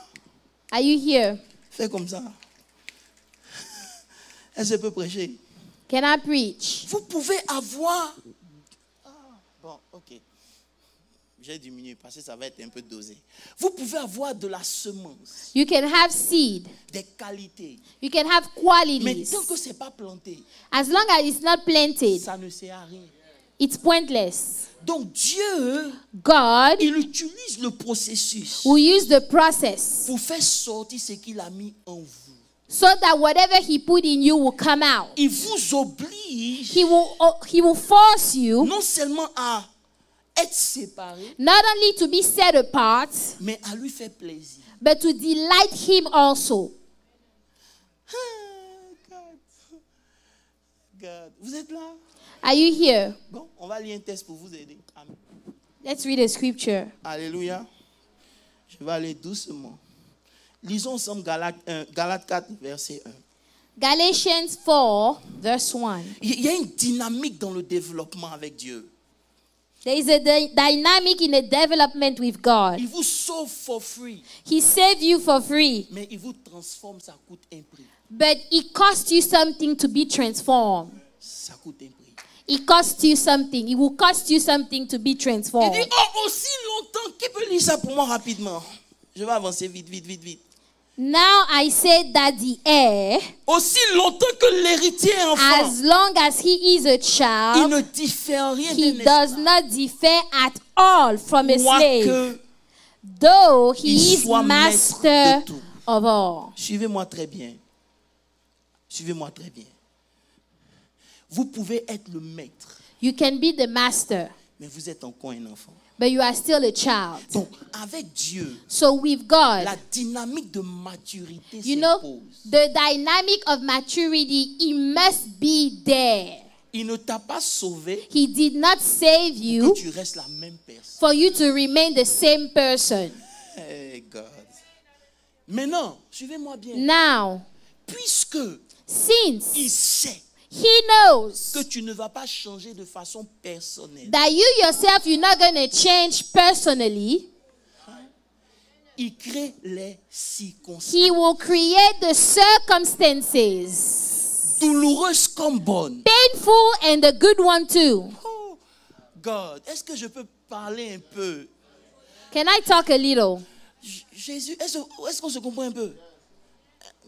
Are you here? Fais comme ça. Est-ce que je peux prêcher? Can I preach? Vous pouvez avoir... bon, ok. J'ai diminué parce que ça va être un peu dosé. Vous pouvez avoir de la semence, You can have seed. des qualités. You can have Mais qualities. tant que ce n'est pas planté, As long as it's not planted, ça ne sert à rien. it's pointless. Donc Dieu, God il utilise le processus will use the process pour faire sortir ce qu'il a mis en vous. so that whatever he put in you will come out. Il vous oblige He will force you non seulement à être séparé, not only to be set apart, mais à lui faire plaisir. but to delight him also. God. Vous êtes là? Are you here? Bon, on va lire un texte pour vous aider. Amen. Let's read a scripture. Alléluia. Je vais aller doucement. Lisons ensemble Galates 4, verset 1. Galatians 4, verse 1. Il y a une dynamique dans le développement avec Dieu. There is a dynamic in the development with God. Il vous sauve for free, He saved you for free, mais il vous transforme, ça coûte un prix. but it costs you something to be transformed. Ça coûte un prix. It costs you something. It will cost you something to be Il transformed. dit, oh, aussi longtemps, qui peut lire ça pour moi rapidement? Je vais avancer vite. Now I say that the heir, Aussi longtemps que l'héritier est enfant, as long as he is a il child, ne diffère rien he d'un does not differ at all from a esclave, slave, quoique though he il is soit master maître de tout. of all. Suivez-moi très bien. Vous pouvez être le maître, You can be the master, mais vous êtes encore un enfant. but you are still a child. Donc, avec Dieu, So with God, la dynamique de maturité you know, s'impose. the dynamic of maturity, it must be there. Il ne t'a pas sauvé He did not save que you tu restes la même personne. for you to remain the same person. Hey God. Maintenant, suivez-moi bien. Now, Puisque since il sait he knows que tu ne vas pas changer de façon personnelle, that you yourself, you're not going to change personally, il crée les circonstances, he will create the circumstances, douloureuses comme bonnes. painful and the good one too. Oh God, est-ce que je peux parler un peu? Can I talk a little? Jésus, est-ce qu'on se comprend un peu?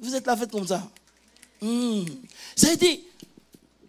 Vous êtes là, faites comme ça. Ça a été,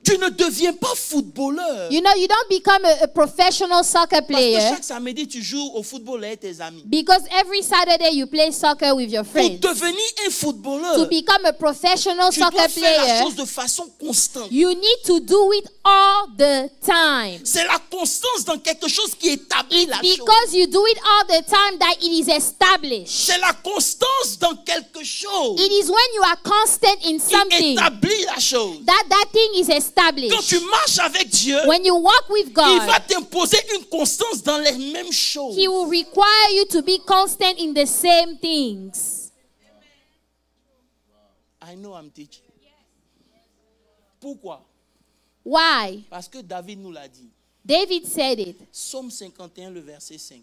tu ne deviens pas footballeur. You know, you don't become a professional soccer Parce que player chaque samedi, tu joues au football avec tes amis. because every Saturday you play soccer with your Pour friends. devenir un footballeur, To become a professional tu dois soccer faire la player, chose de façon constante. you need to do it all the time. C'est la constance dans quelque chose qui établit la chose. Because you do it all the time that it is established. C'est la constance dans quelque chose It is when you are constant in qui something établit la chose. that thing is Quand established. tu marches avec Dieu, When you walk with il God, va t'imposer une constance dans les mêmes choses. He will require you to be constant in the same things. I know I'm teaching. Pourquoi? Why? Parce que David nous l'a dit. David said it. Psaume 51, le verset 5.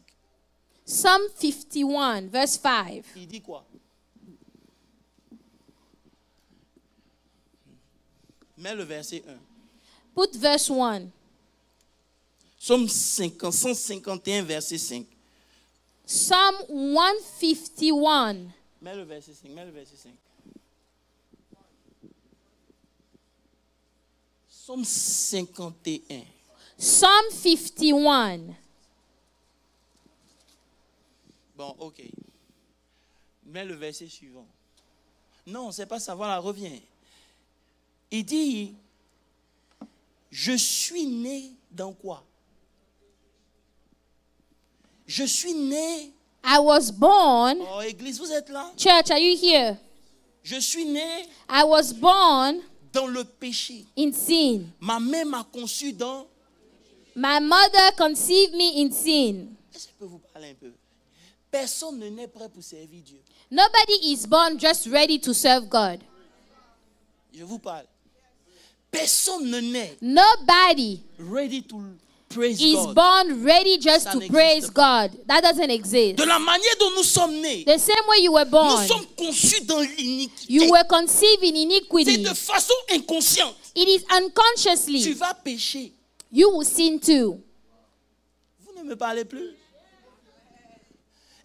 Psalm 51, verse 5. Il dit quoi? Mets le verset 1. Put verse 1. Psaume 151, verset 5. Psalm 151. Mets le verset 5. Mets le verset 5. Psaume 51. Psalm 51. Bon, ok. Mets le verset suivant. Non, c'est pas ça. Voilà, reviens. Il dit, je suis né dans quoi? Je suis né. I was born. Oh, église, vous êtes là? Church, are you here? Je suis né I was born dans le péché. in sin. Ma mère m'a conçu dans... My mother conceived me in sin. Est-ce que je peux vous parler un peu? Personne ne naît prêt pour servir Dieu. Nobody is born just ready to serve God. Je vous parle. Personne ne naît Nobody ready to praise is God. born ready just Ça to n'existe praise pas. God. That doesn't exist. De la manière dont nous sommes nés, The same way you were nous born, sommes conçus dans l'iniquité. you were conceived in C'est iniquity. de façon inconsciente. It is Tu unconsciously. vas pécher. You will sin too. Vous ne me parlez plus.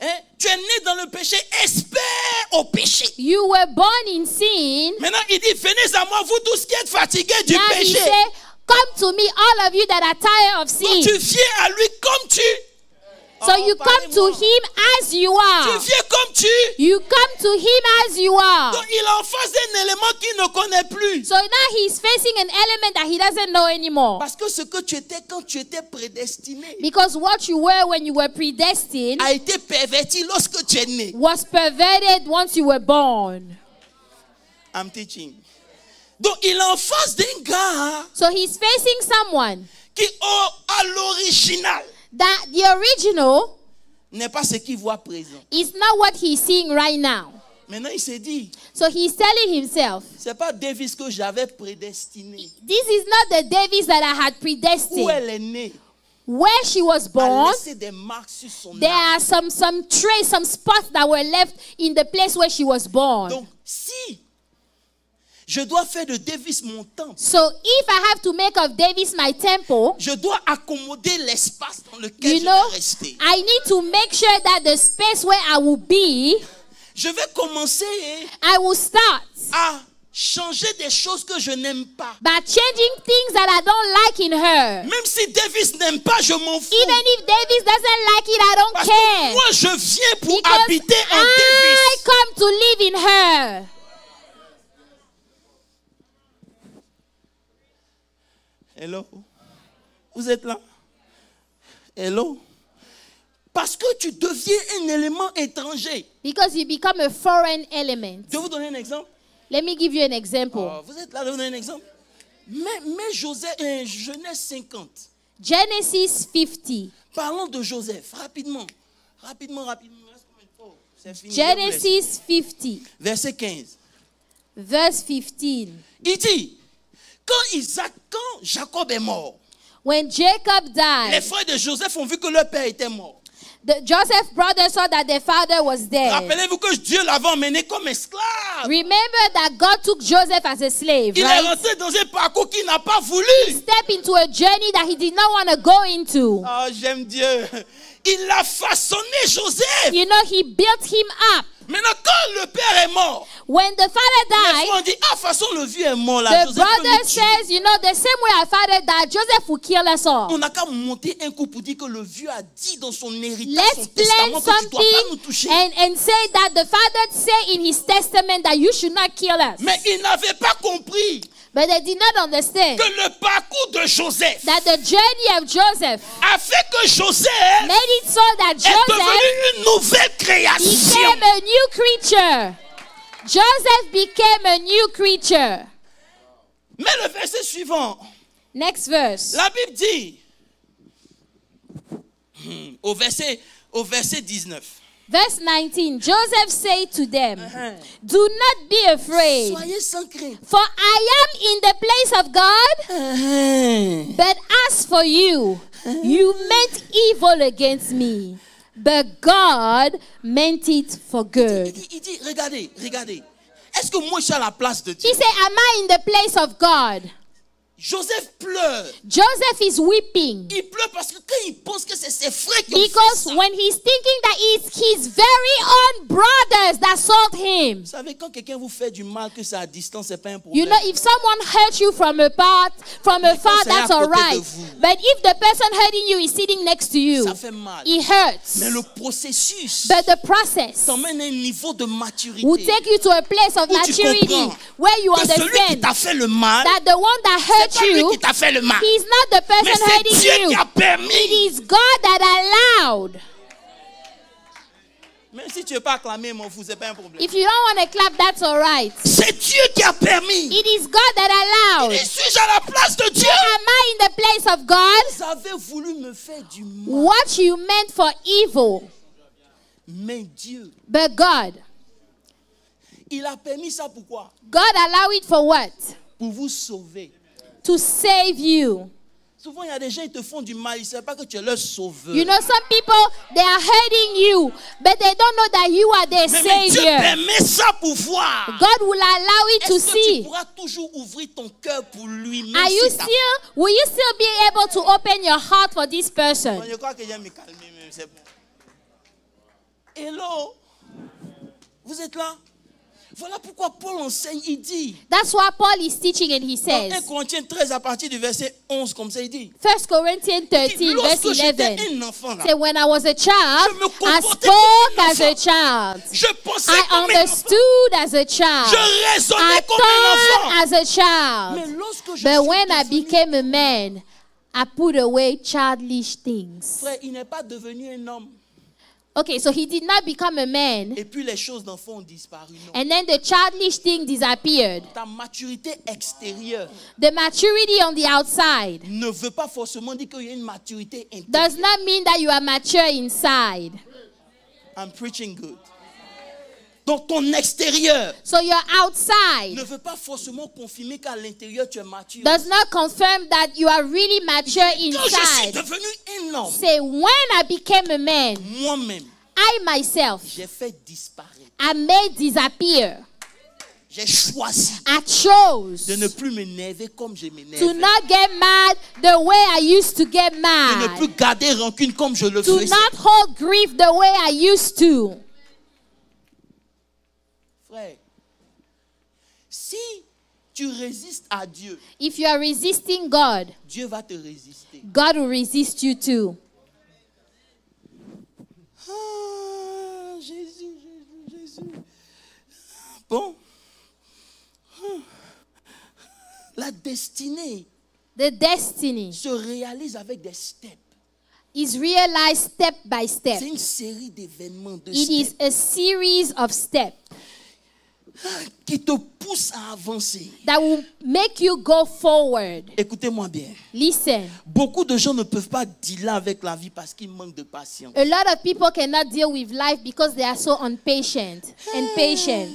Hein? Tu es né dans le péché, espère au péché. You were born in sin. Maintenant, il dit, venez à moi, vous tous qui êtes fatigués du Now he péché. said, come to me, all of you that are tired of Donc, sin. tu viens à lui comme tu. So you come to parlez-moi. him as you Tu are. viens comme tu. You come to him as you are. Donc, il est en face d'un élément qu'il ne connaît plus. So now he's facing an element that he doesn't know anymore. Parce que ce que tu étais quand tu étais prédestiné Because what you were when you were predestined a été perverti lorsque tu es né. was perverted once you were born. I'm teaching. Donc, il est en face d'un gars So he's facing someone qui, à l'original, that the original n'est pas ce qu'il voit présent. is not what he's seeing right now. Maintenant, il s'est dit, So he's telling himself, c'est pas Davis que j'avais prédestiné. this is not the Davis that I had Où predestined. elle est née, Where she was a born, laissé des marques sur son there âme. are some traces, some spots that were left in the place where she was born. Donc, si je dois faire de Davis mon temple, So if I have to make of Davis my temple, je dois accommoder l'espace dans lequel you je know, vais rester. I need to make sure that the space where I will be, Je vais commencer I will start à changer des choses que je n'aime pas. by changing things that I don't like in her. Même si Davis n'aime pas, je m'en fous. Even if Davis doesn't like it, I don't Parce care. que moi, je viens pour Because habiter en I Davis. come to live in her. Hello? Vous êtes là? Hello? Parce que tu deviens un élément étranger. Because you become a foreign element. Je vais vous donner un exemple. Let me give you an example. Vous êtes là, je vais vous donner un exemple. Mais Genèse 50. Genesis 50. Parlons de Joseph, rapidement. Rapidement. Oh, c'est fini. Genesis 50. Verset 15. Verse 15. Il dit, quand Jacob est mort, When Jacob les died, frères de Joseph ont vu que leur père était mort. Joseph's brothers saw that their father was dead. Rappelez-vous que Dieu l'avait emmené comme esclave. Remember that God took Joseph as a slave, Il est right? rentré dans un parcours qu'il n'a pas voulu. Step into a journey that he did not want to go into. Oh, j'aime Dieu. Il a façonné Joseph. You know, he built him up. Maintenant, quand le père est mort, When the father les died, frères ont dit, de toute façon, le vieux est mort là. the Joseph peut brother nous tuer. says, you know, the same way our father died, Joseph will kill us all. On n'a qu'à monter un coup pour dire que le vieux a dit dans son héritage, Let's son testament, plan que tu ne dois pas nous something toucher. and say that the father said in his testament that you should not kill us. Mais il n'avait pas compris But they did not understand que le parcours de Joseph that the journey of Joseph a fait que Joseph made it so that est Joseph devenu une nouvelle création. became a new creature. Joseph became a new creature. Mais le verset suivant, Next verse. la Bible dit, au verset 19, Verse 19, Joseph said to them, do not be afraid, Soyez sans crainte. for I am in the place of God. But as for you, you meant evil against me, but God meant it for good. Il dit, regardez, regardez. Est-ce que moi je suis à la place de Dieu? He said, am I in the place of God? Joseph pleure. Joseph is weeping Il pleure parce que quand il pense que c'est ses frères qui ont fait because ça. when he's thinking that it's his very own brothers that sold him. Vous savez, quand quelqu'un vous fait du mal, que c'est à distance, c'est pas un You problème. know, if someone hurts you from afar, that's all right. But if the person hurting you is sitting next to you, Ça fait mal. it hurts. Mais le processus But the process t'emmène à un niveau de maturité will take you to a place of où tu maturity comprends where you que celui qui understand t'a fait le mal, that the one that c'est hurt pas lui you, qui t'a fait le mal. he's not the Mais person c'est hurting Dieu you. qui a It permis. is God that allowed. Même si tu ne veux pas acclamer, mon fou, c'est pas un problème. If you don't want to clap, that's all right. C'est Dieu qui a permis. It is God that allowed. Et suis-je à la place de Dieu? Am I in the place of God? Vous avez voulu me faire du mal. What you meant for evil, Mais Dieu, but God. il a permis ça pourquoi? God allowed it for what? Pour vous sauver. To save you. Souvent, il y a des gens qui te font du mal. Ils ne savent pas que tu es leur sauveur. You know, some people, they are hurting you, but they don't know that you are their Mais Dieu savior. permet ça pour voir. God will allow it to Est-ce que tu see. pourras toujours ouvrir ton cœur pour lui? Même Are you si t'as- will you still be able to open your heart for this person? Non, je crois que je vais me calmer même. C'est bon. Hello. Vous êtes là? Voilà pourquoi Paul enseigne. Il dit, That's what Paul is teaching, and he dans 1 says, Corinthiens 13 à partir du verset 11, comme ça, il dit, 1 Corinthians 13, verse lorsque j'étais 11. un enfant, là, Say, when I was a child, Je me I comportais spoke comme un as a enfant. child. je pensais I comme un enfant. understood as a child. Je raisonnais I comme un enfant. thought as a child. Mais lorsque je But suis when I devenu, became a man, I put away childish things. frère, il n'est pas devenu un homme. Okay, so he did not become a man, Et puis les choses d'enfant ont disparu. Non. and then the childish thing disappeared. Ta maturité extérieure The maturity on the outside ne veut pas forcément dire qu'il y a une maturité intérieure. does not mean that you are mature inside. I'm preaching good. Donc ton extérieur So your outside ne veut pas forcément confirmer qu'à l'intérieur tu es mature. does not confirm that you are really mature Quand je suis inside. devenu un homme, Say, when I became a man, moi-même, I myself, j'ai fait disparaître. I made disappear. J'ai choisi I chose de ne plus m'énerver comme je to m'énerve. not get mad the way I used to get De ne mad. plus garder rancune comme je le To faisais. not hold grief the way I used to. Frère, si tu résistes à Dieu, If you are resisting God, Dieu va te résister. God will resist you too. Ah, Jésus, Jésus, Jésus. Bon. La destinée The destiny se réalise avec des steps. is realized step by step. C'est une série d'événements, de It is steps a series of steps qui te poussent à avancer. that will make you go forward. Écoutez-moi bien. Listen, Beaucoup de gens ne peuvent pas dealer avec la vie parce qu'ils manquent de patience. a lot of people cannot deal with life because they are so impatient and patient.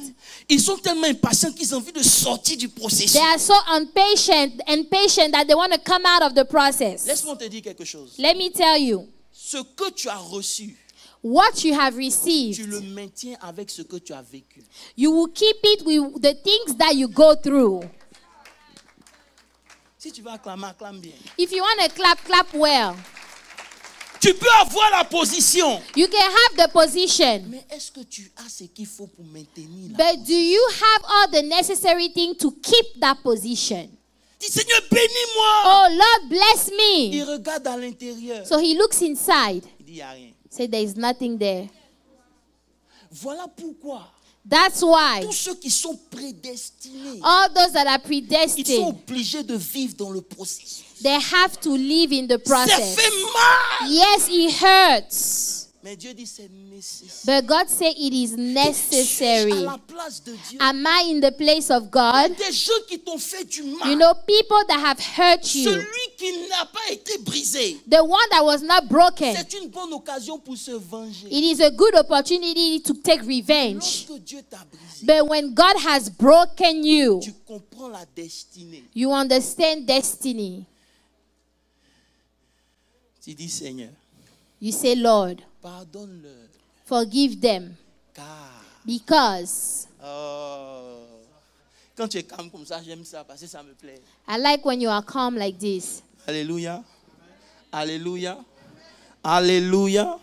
Ils sont tellement impatients qu'ils ont envie de sortir du processus. They are so impatient and patient that they want to come out of the process. Laisse-moi te dire quelque chose. Let me tell you, Ce que tu as reçu, what you have tu received, le maintiens avec ce que tu as vécu. you will keep it with the things that you go through. Si tu veux acclamer, acclame bien. If you want to clap, clap well. Tu peux avoir la position. You can have the position, Mais est-ce que tu as ce qu'il faut pour maintenir la but do you have all the necessary things to keep that position? Dis, Seigneur, bénis-moi. Oh, Lord, bless Il me. regarde à l'intérieur. So he looks inside. Il dit, il n'y a rien. Say there is nothing there. Voilà pourquoi That's why tous ceux qui sont prédestinés, all those that are ils sont predestined, obligés de vivre dans le processus. they have to live in the Ça process. fait mal. Yes, it hurts. Mais Dieu dit c'est nécessaire. But God said it is Suis-je necessary. à la place de Dieu. Am I in the place of God? Des gens qui t'ont fait du mal. You know, people that have hurt you. Celui qui n'a pas été brisé. The one that was not broken. C'est une bonne occasion pour se venger. It is a good opportunity to take revenge. Lorsque Dieu t'a brisé, But when God has broken you, tu comprends la destinée. you understand destiny. Tu dis Seigneur, You say, Lord, pardonne-leur. forgive them. Car Because quand tu es calme comme ça, j'aime ça parce que ça me plaît. I like when you are calm like this. Alléluia. Alléluia. Alléluia.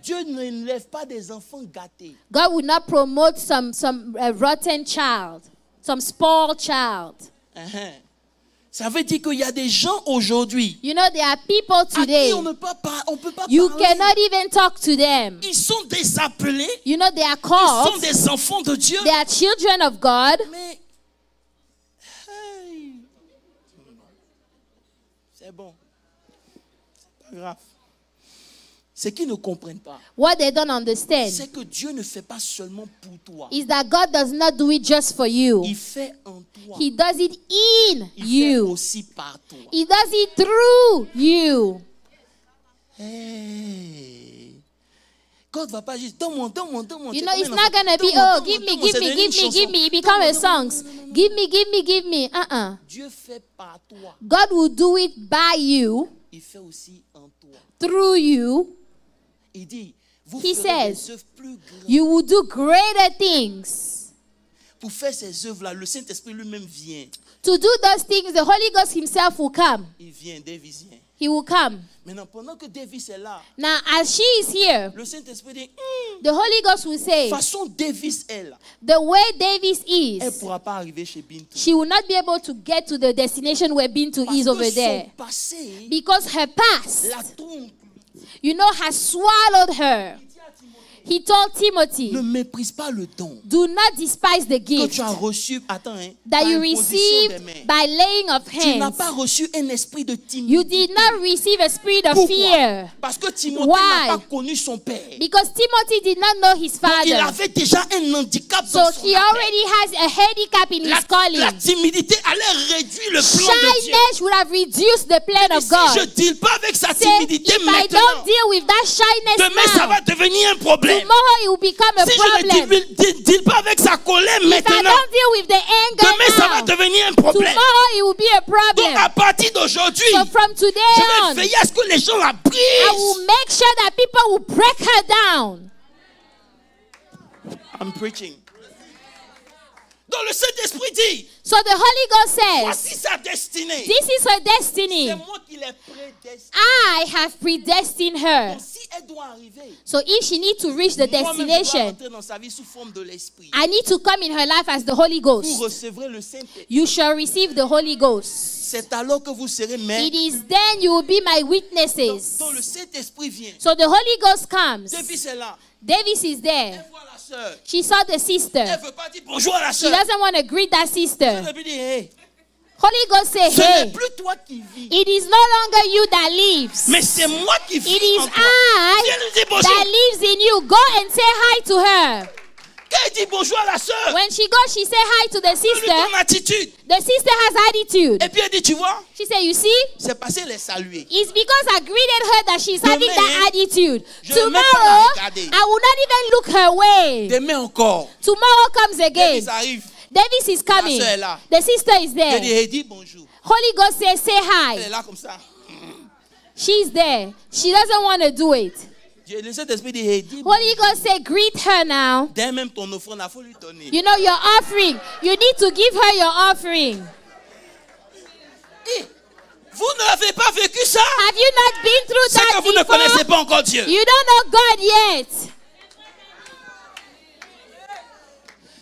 Dieu ne lève pas des enfants gâtés. God would not promote some rotten child, some spoiled child. Ça veut dire qu'il y a des gens aujourd'hui You know, there are people à today, qui on ne peut pas, you parler. cannot even talk to them. Ils sont des appelés, You know, they are ils sont called, des enfants de Dieu. they are children of God. Mais hey, c'est bon, c'est pas grave. Ce qu'ils ne comprennent pas, What they don't understand c'est que Dieu ne fait pas seulement pour toi. is that God does not do it just for you. Il fait en toi. He does it in Il fait you. aussi par toi. He does it through you. Hey. God va pas juste donne-moi. You know, it's not gonna be, oh, give me. It become a song. Give me. Dieu fait par toi. God will do it by you, Il fait aussi en toi. through you. Il dit, vous He ferez says, des œuvres plus grandes. You will do greater things. Pour faire ces œuvres-là, le Saint-Esprit lui-même vient. To do those things, the Holy Ghost himself will come. Il vient, Davis vient. He will come. Maintenant, pendant que Davis est là, Now, as she is here, le Saint-Esprit dit, the Holy Ghost will say, façon Davis est là, the way Davis elle ne is, pourra pas arriver chez Bintou. she will not be able to get to the destination where Bintu Parce is que over there. son passé Because her past, la trompe. you know, has swallowed her. He told Timothy, Ne méprise pas le don do not despise the que gift tu as reçu. Attends, that par you imposition received des mains. by laying of Tu n'as hands. pas reçu un esprit de timidité. You did not receive a spirit of Pourquoi? fear. Parce que Timothée Why? n'a pas connu son père. Because Timothy did not know his Il father. avait déjà un handicap So dans son he appel. already has a handicap in his calling. La timidité allait réduire le plan de Dieu. Shyness would have reduced the plan of Si je ne God. deal pas avec sa Say, timidité if I maintenant, don't deal with that shyness demain ça now, va devenir un problème. tomorrow it will become a Si je ne problem. deal pas avec sa colère If I maintenant, don't deal with the anger demain ça va now, devenir un problème. tomorrow it will be a Donc problem. à partir d'aujourd'hui, So from today je vais on, veiller à ce que les gens la I brisent. will make sure that people will break her down. I'm preaching. Donc le Saint-Esprit dit, So the Holy Ghost says, voici sa destinée. this is her destiny. C'est moi qui l'ai prédestinée. I have predestined her. Donc si elle doit arriver, So if she needs to reach the moi-même je dois destination, rentrer dans sa vie sous forme de l'Esprit. I need to come in her life as the Holy Vous Ghost. recevrez le Saint-Esprit. You shall receive the Holy Ghost. C'est alors que vous serez maîtres. It is then you will be my witnesses. Donc le Saint-Esprit vient. So the Holy Ghost comes. Depuis c'est là. Davis is Elle there. voit la sœur. She saw the sister. Elle ne veut pas dire bonjour à la She sœur. doesn't want to greet that sister. Elle veut dire, hey, Holy Ghost say, ce n'est hey, plus toi qui vis, it is no longer you that lives. mais c'est moi qui vis It is en toi. I Viens lui dire bonjour. that lives in you. Go and say hi to her. Quand elle dit bonjour à la sœur, When she goes, she say hi to the elle lui sister. donne attitude. The sister has attitude. Et puis elle dit, tu vois, She said, you see, c'est passé les saluer. it's because I greeted her that she's having that attitude. je ne vais pas Tomorrow, la regarder. I will not even look her way. Demain encore. Tomorrow comes again. Davis arrive. Davis is coming. La sœur est là. The sister is Elle there. dit, hey, dis bonjour. Holy Ghost says, say Elle hi. est là comme ça. She's there. She doesn't want to do it. Le Saint-Esprit dit, hey, dis Holy Ghost said, greet her now. dès même ton offrande, il faut lui donner. You know, your offering. You need to give her your offering. Hey, vous n'avez pas vécu ça? Have you not been through C'est que that vous ne connaissez before? pas encore Dieu. You don't know God yet.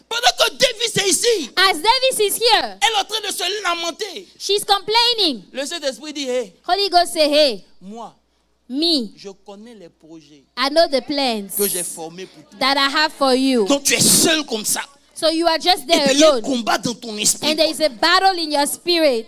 Pendant que Davis est ici, As Davis is here, elle est en train de se lamenter. she's complaining. Le Saint-Esprit dit, hey, Holy Ghost say, hey, moi, me, je connais les projets I know the plans que j'ai formés pour toi. that I have for you. Donc tu es seul comme ça. So you are just Et there puis il y a un alone. combat dans ton esprit. And there is a battle in your spirit.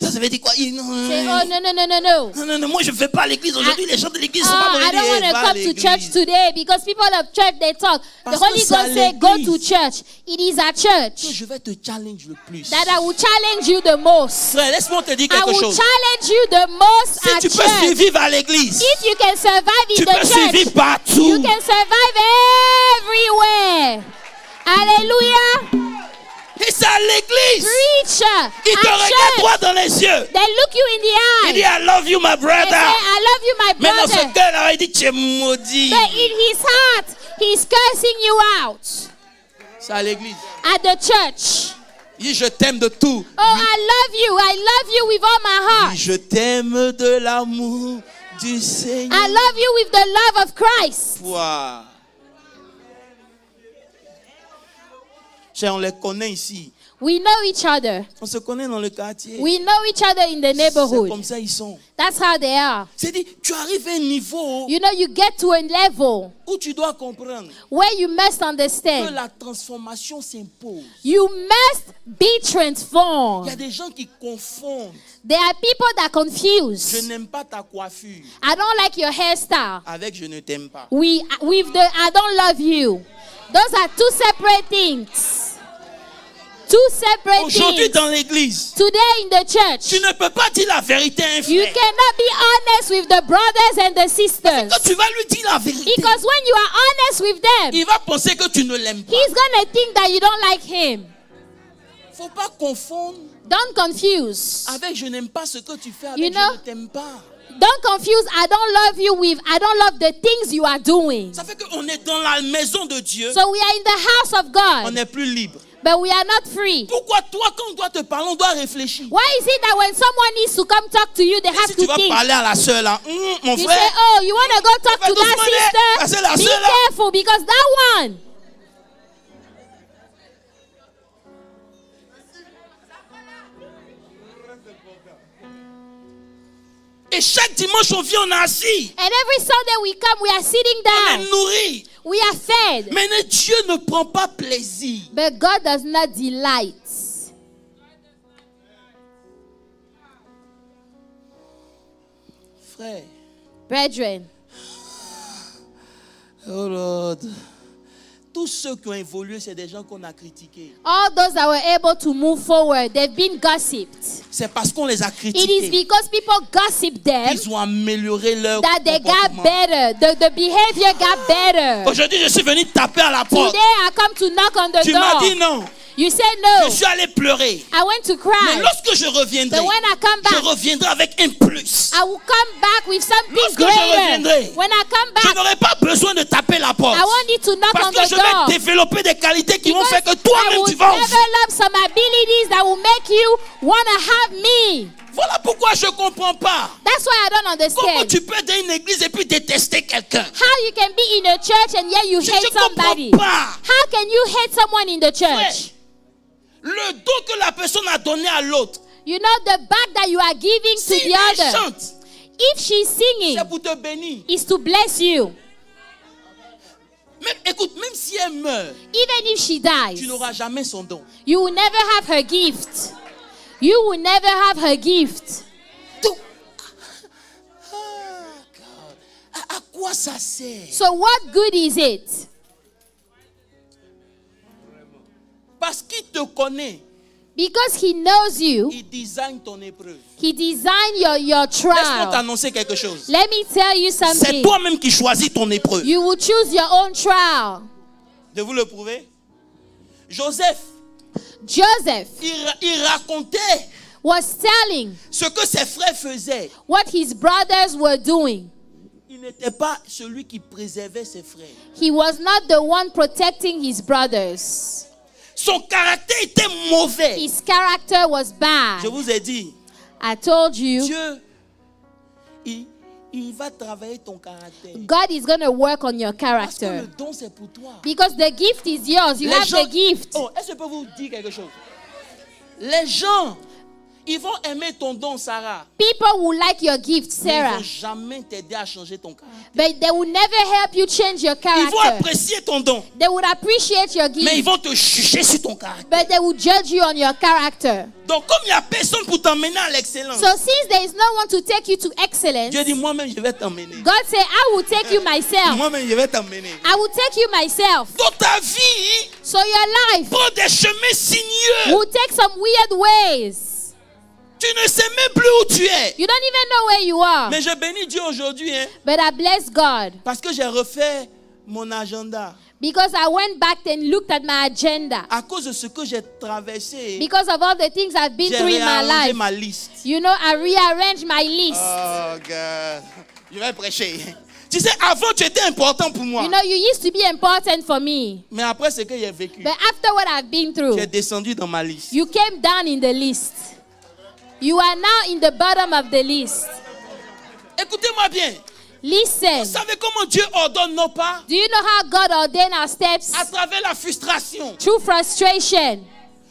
Ça Ça veut dire quoi? Non, Say, oh, no. non, moi je ne vais pas à l'église aujourd'hui. Les gens de l'église sont pas I don't want to come to church today because people of church, they talk. The Holy Ghost say, go to church. It is at church je vais te challenge le plus. that I will challenge you the most. Frère, laisse-moi te dire I quelque will chose. challenge you the most Si at tu peux church. survivre à l'église, If you can survive in tu the peux survivre church, you partout. can survive everywhere. Hallelujah. Et c'est à l'église. Preacher. Il te At regarde church. droit dans les yeux. They look you in the Il dit, eye. I love you, my They brother. say, I love you, my Mais dans brother. ce cœur-là, il dit, tu es maudit. But in his heart, he's cursing you out. C'est à l'église. At the church. Il dit, je t'aime de tout. Oh, I love you with all my Il heart. dit, je t'aime de l'amour du Seigneur. I love you with the love of Christ. Wow. Chers, on les connaît ici. We know each other. On se connaît dans le quartier. We know each other in the C'est neighborhood. comme ça ils sont. That's how they are. C'est-à-dire, tu arrives à un niveau You know, you get to a level où tu dois comprendre where you must que understand. la transformation s'impose. You must be Il y a transformed. des gens qui confondent. There are people that Je confuse. n'aime pas ta coiffure I don't like your hairstyle. avec je ne t'aime pas. With the I don't love you. Those are two separate things. Two separate Aujourd'hui things. dans l'église, Today in the church, tu ne peux pas dire la vérité à un you frère. cannot be honest with the brothers and the sisters. Quand tu vas lui dire la vérité, Because when you are honest with them, il va penser que tu ne l'aimes pas. he's going to think that you don't like him. Faut pas confondre Don't confuse. avec je n'aime pas ce que tu fais avec You know- je ne t'aime pas. Don't confuse I don't love you with I don't love the things you are doing. Ça fait qu'on est dans la maison de Dieu, So we are in the house of on God, n'est plus libre. but we are not free. Pourquoi toi, quand on doit te parler, on doit réfléchir? Why is it that when someone needs to come talk to you, they have Si to tu vas think? parler à la sœur là, mon You say, frère, oh, you want to go talk Fais to that doucement, parce que la sister? Be sœur là- careful because that one. et chaque dimanche on vient, on est assis, And every Sunday we come, we are sitting on est down. nourri. We are fed. Mais Dieu ne prend pas plaisir. But God does not delight. Frère, Brethren, oh Lord, tous ceux qui ont évolué, c'est des gens qu'on a critiqués. all those that were able to move forward, they've been gossiped. C'est parce qu'on les a It is critiqués because people gossip them qu'ils ont amélioré leur that they got comportement. better. The behavior got better. Aujourd'hui, je suis venu taper à la porte. Today I come to knock on the Tu m'as door. dit non. You said Je no. suis allé pleurer. I went to Mais cry. lorsque je reviendrai, But when I come je back, reviendrai avec un plus. I will come back with something Lorsque je greater. reviendrai, When I come Je back, n'aurai pas besoin de taper la porte. I won't need to knock Parce on que the je door. vais développer des qualités qui vont Because faire que I toi-même tu will vas ouvrir. develop some abilities that will make you want to have me. Voilà pourquoi je ne comprends pas. That's why I don't Comment understand. tu peux être dans une église et puis détester quelqu'un? How you can be in a church and yet you Je hate ne comprends somebody. pas. How can you hate someone in the church? Le don que la personne a donné à l'autre, You know the back that you are giving to si the elle other. chante, If she's singing, c'est pour te bénir. is to bless you. Même, écoute, même si elle meurt, Even if she dies, tu n'auras jamais son don. you will never have her gift. You will never have her gift. Donc, God, à quoi ça sert? So what good is it? Parce qu'il te connaît, Because he knows you, il design ton épreuve. he designed your Laisse-moi trial. t'annoncer quelque chose. Let me tell you C'est something. toi-même qui choisis ton épreuve. You will choose your own trial. De vous le prouver? Joseph, Joseph il racontait was telling ce que ses frères faisaient. what his brothers were doing. Il n'était pas celui qui préservait ses frères. He was not the one protecting his brothers. Son caractère était mauvais. His character was Je bad. vous ai dit, I told you, Dieu, il va travailler ton caractère. God is going to work on your Parce que le character. don, c'est pour toi. Because the gift is yours. You Les have gens- the gift. Oh, est-ce que je peux vous dire quelque chose? Les gens, Ils vont aimer ton don, Sarah. People will like your gift, Mais ils Sarah. vont jamais t'aider à changer ton caractère. But they will never help you change your Ils vont character. apprécier ton don. They would appreciate your Mais ils gift. vont te juger sur ton caractère. But they will judge you on your character. Donc, comme il n'y a personne pour t'emmener à l'excellence, So since there is no one to take you to excellence, Dieu dit, moi-même, je vais t'emmener. God said, I will take you myself. Moi-même, je vais t'emmener. I will take you myself. Dans ta vie, So your life prends des chemins sinueux. will take some weird ways. Tu ne sais même plus où tu es. You don't even know where you are. Mais je bénis Dieu aujourd'hui, hein, But I bless God parce que j'ai refait mon agenda. because I went back and looked at my agenda. À cause de ce que j'ai traversé, Because of all the things I've been j'ai through in my réarrangé life. ma liste. You know, I rearranged my list. Oh, God. Je vais prêcher. Tu sais, avant, tu étais important pour moi. You know, you used to be important for me. Mais après ce que j'ai vécu, But after what I've been through, tu es descendu dans ma liste. you came down in the list. You are now in the bottom of the list. Écoutez-moi bien. Listen. Vous savez comment Dieu ordonne nos pas? Do you know how God ordained our steps? À travers la frustration. Through frustration.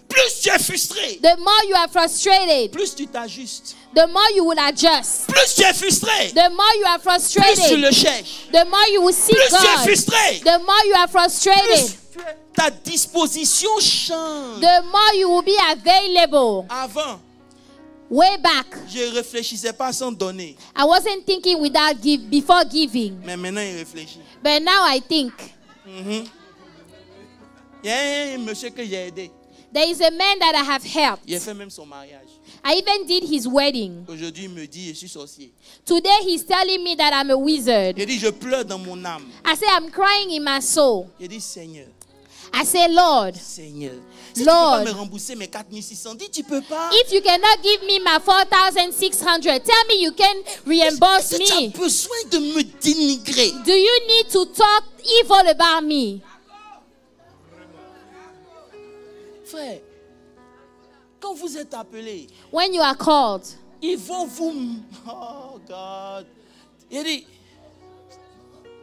Plus tu es frustré, The more you are frustrated, plus tu t'ajustes. the more you will adjust. Plus tu es frustré, The more you are plus tu frustrated, le cherches. the more you will seek Plus tu es God. frustré, The more you are frustrated, plus ta disposition change. the more you will be available. Avant, Way back, je ne réfléchissais pas sans donner. I wasn't thinking before giving. Mais maintenant, il réfléchit. But now I think. Il y a un monsieur que j'ai aidé. There is a man that I have helped. Il a fait même son mariage. I even did his wedding. Aujourd'hui, il me dit, je suis sorcier. Today he's telling me that I'm a wizard. Il dit, je pleure dans mon âme. I say I'm crying in my soul. Il dit, Seigneur, I say, Lord, Seigneur, si Lord, tu peux pas me rembourser mes 4600, dis, tu peux pas. if you cannot give me my 4,600, tell me you can reimburse Est-ce que tu as me. besoin de me dénigrer? Do you need to talk evil about me? Frère, quand vous êtes appelés, When you are called, ils vont vous... Oh, God. Il dit,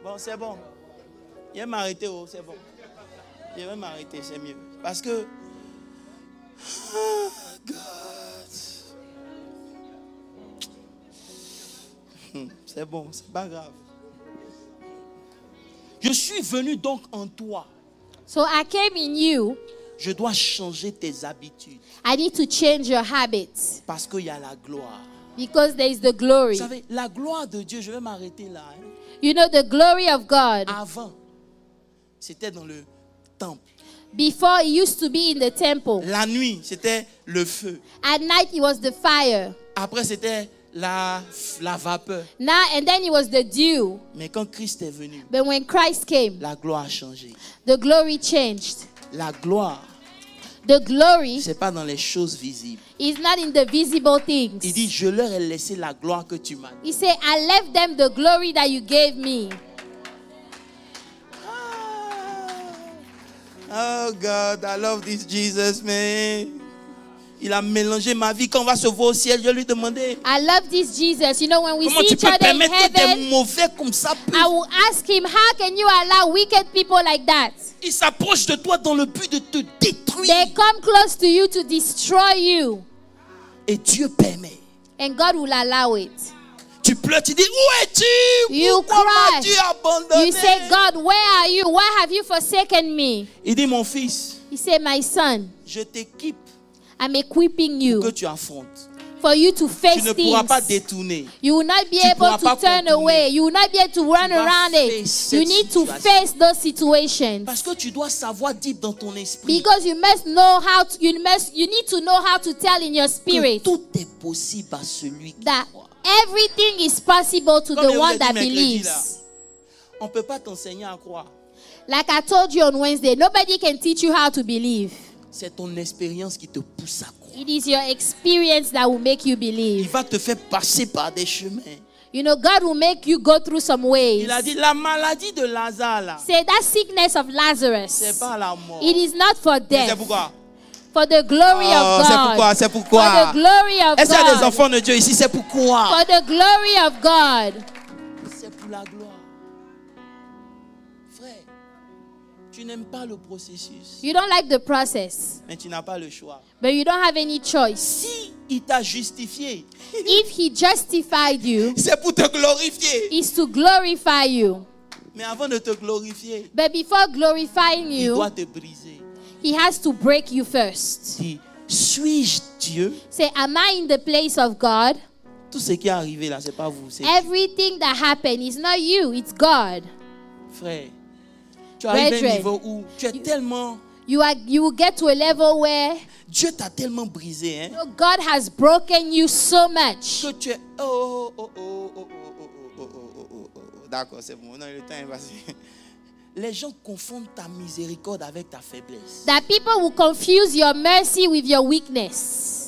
bon, c'est bon. Il va m'arrêter, oh, c'est bon. Je vais m'arrêter, c'est mieux. Parce que... Oh, God. C'est bon, c'est pas grave. Je suis venu donc en toi. so I came in you. Je dois changer tes habitudes. I need to change your habits Parce qu'il y a la gloire. because there is the glory. Vous savez, la gloire de Dieu, je vais m'arrêter là. Hein. You know, the glory of God. Avant, c'était dans le temple. Before, it used to be in the temple. La nuit, c'était le feu. At night, it was the fire. Après, c'était la vapeur. Now, and then it was the dew. Mais quand Christ est venu, But when Christ came, la gloire a changé. the glory changed. La gloire, The glory c'est pas dans les choses visibles. is not in the visible things. Il dit, je leur ai laissé la gloire que tu m'as donnée. He said, I left them the glory that you gave me. Oh God, I love this Jesus, man. Il a mélangé ma vie. Quand on va se voir au ciel, je lui demandais, I love this Jesus. You know, when we comment see tu each peux other in permettre que des heaven, mauvais comme ça puissent? I will ask him, how can you allow wicked people like that? Ils s'approchent de toi dans le but de te détruire. They come close to you to destroy you. Et Dieu permet. And God will allow it. Tu pleures, tu dis, où es-tu? You Pourquoi cry. m'as-tu abandonné? You say, God, where are you? Why have you forsaken me? Il dit, mon fils, He said, my son, je t'équipe I'm equipping que you tu affrontes. for you to Tu face ne pourras pas things. détourner. You will not be Tu able pourras pas to turn contourner. away. You will not be able to run vas around it. face You cette need to situation. face those situations. Parce que tu dois savoir dire dans ton esprit Because you must know how to, you need to know how to tell in your que spirit tout est possible à celui qui that croit. everything is possible to Comme the je vous one ai dit that mercredi, believes. là, on ne peut pas t'enseigner à croire. Like I told you on Wednesday, nobody can teach you how to believe. C'est ton expérience qui te pousse à croire. It is your experience that will make you Il believe. va te faire passer par des chemins. You know, God will make you go through some ways. Il a dit, la maladie de Lazare, là, Say that sickness of Lazarus, c'est pas la mort. it is not for Mais c'est death, pourquoi? for the glory Oh, of c'est God. pourquoi, c'est For pourquoi. the glory of Est-ce qu'il y a des God. enfants de Dieu ici? C'est pourquoi. For the glory of God. C'est pour la gloire. Frère, tu n'aimes pas le processus, You don't like the process, mais tu n'as pas le choix. but you don't have any choice. Si il t'a justifié, If he justified you, c'est pour te glorifier. it's to glorify you. Mais avant de te glorifier, But before glorifying il you, doit te briser. he has to break you first. Dis, suis-je Dieu? Say, am I in the place of God? Tout ce qui est arrivé là, c'est pas vous, c'est Everything that happened is not you, it's God. frère. Tu arrives à un Brethren, niveau où tu es tellement... You will get to a level where Dieu t'a tellement brisé, hein, God has broken you so much. que tu es... D'accord, c'est bon. Non, le temps est passé. Les gens confondent ta miséricorde avec ta faiblesse. That people will confuse your mercy with your weakness.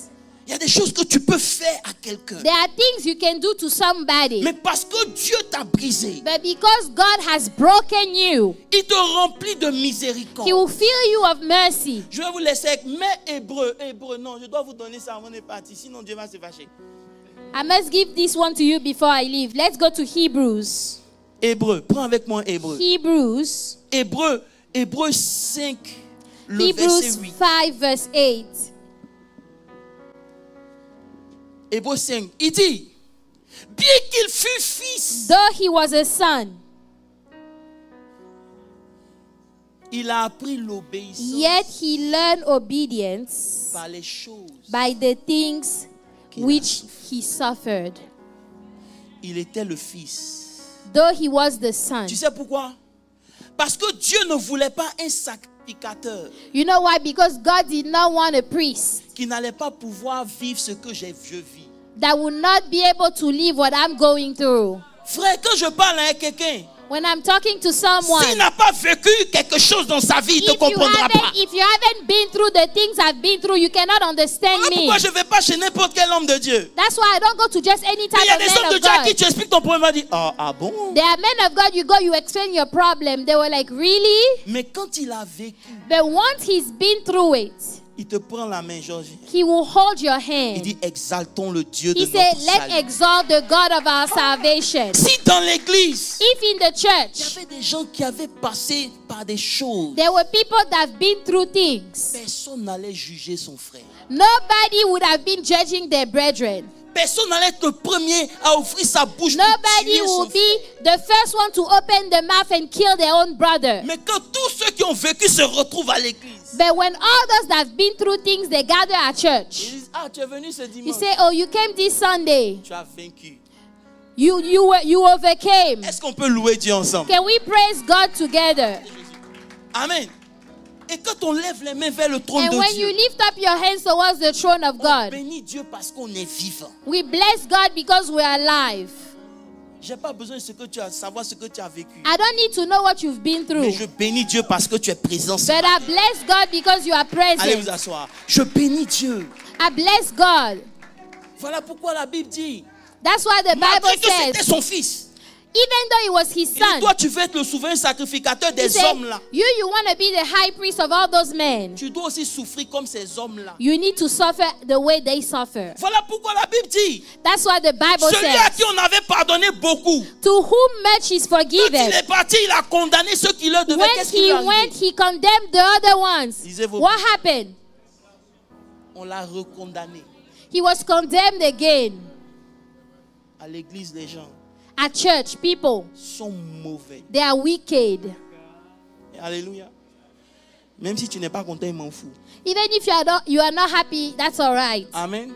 Il y a des choses que tu peux faire à quelqu'un. There are things you can do to somebody. Mais parce que Dieu t'a brisé, But because God has broken you, il te remplit de miséricorde. He will fill you of mercy. Je vais vous laisser avec mes Hébreux. Non, je dois vous donner ça avant de partir. Sinon, Dieu va se fâcher. I must give this one to you before I leave. Let's go to Hebrews. Hébreux, prends avec moi Hébreux. Hebrews. Hébreux 5, le Hebrews verset 8. 5 verse 8. Hébreux 5, il dit, bien qu'il fût fils, Though he was a son, il a appris l'obéissance yet he learned obedience par les choses. by the things qu'il a which souffert. he suffered. Il était le fils. Though he was the son. Tu sais pourquoi? Parce que Dieu ne voulait pas un sacrificateur You know why? Because God did not want a priest qui n'allait pas pouvoir vivre ce que je vis. that would not be able to live what I'm going through. Frère, quand je parle à quelqu'un, When I'm talking to someone, s'il n'a pas vécu quelque chose dans sa vie, il ne te comprendra pas. if you haven't been through the things I've been through, you cannot understand Voilà me. pourquoi je ne vais pas chez n'importe quel homme de Dieu. That's why I don't go to just any Il type y a of des hommes man de of Dieu à qui God. tu expliques ton problème, il va dire, ah bon? There are men of God, you go, you explain your problem. They were like, really? Mais quand il a vécu, But once he's been through it, il te prend la main, Georges. he will hold your Il hand. dit, exaltons le Dieu de He notre said, let's salut. exalt the God of our salvation. Si dans l'église, If in the il y church, avait des gens qui avaient passé par des choses, there were people that have been through things, personne n'allait juger son frère. nobody would have been judging their brethren. Personne n'allait être le premier à ouvrir sa bouche pour Nobody tuer son will frère. be the first one to open the mouth and kill their own brother. Mais quand tous ceux qui ont vécu se retrouvent à l'église, But when all those that have been through things, they gather at ils church. disent, ah, tu es venu ce You dimanche, say, oh, you came this Sunday. tu as vaincu. You overcame. Est-ce qu'on peut louer Dieu ensemble? Can we praise God together? Amen. Et quand on lève les mains vers le trône And de when Dieu, you lift up your hands towards the throne of on God, bénit Dieu parce qu'on est vivant. we bless God because we are alive. J'ai pas besoin de savoir ce que tu as vécu. I don't need to know what you've been through, Mais je bénis Dieu parce que tu es présent. ce but matin. I bless God because you are Allez vous present. asseoir. Je bénis Dieu. I bless God. Voilà pourquoi la Bible dit, That's why the malgré Bible que c'était says, son fils, even though it was his il dit, son, toi tu veux être le souverain sacrificateur he des said, hommes là. you want to be the high priest of all those men. Tu dois aussi souffrir comme ces hommes là. You need to suffer the way they suffer. Voilà pourquoi la Bible dit, That's why the Bible celui à says, qui on avait pardonné beaucoup, to whom much is quand il forgiven. est parti, il a condamné ceux qui leur devaient. When Qu'est-ce qui lui he est went, arrivé? he condemned the other ones. Lisez vos What Bibles. happened? On l'a recondamné. He was condemned again. À l'église, les gens At church, people, sont mauvais. they are wicked. Alléluia. Même si tu n'es pas content, il m'en fout. Even if you are not happy, that's all right. Amen.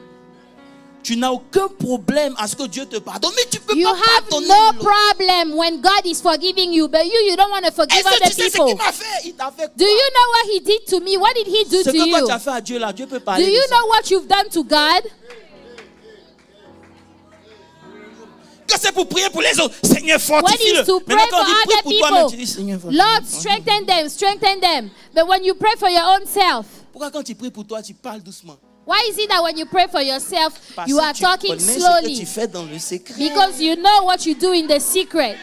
Tu n'as aucun problème à ce que Dieu te pardonne, mais tu peux You pas have pardonner no l'autre. problem when God is forgiving you, but you don't want to forgive Est-ce que other tu sais ce people. qu'il m'a fait? Il t'a fait quoi? Do you know what he did to me? What did he do Ce to que toi you? tu as fait à Dieu là, Dieu peut Do parler you de ça. know what you've done to God? Que c'est pour prier pour les autres. Seigneur, When fortifie-le. it's to pray Maintenant, quand for on dit prie other pour toi-même, tu people, dis Seigneur, fortifie-le. Lord, strengthen them. But when you pray for your own self, Pourquoi quand tu pries pour toi, tu parles doucement? why is it that when you pray for yourself, Parce you are que tu talking connais ce que slowly? tu fais dans le secret. Because you know what you do in the secret.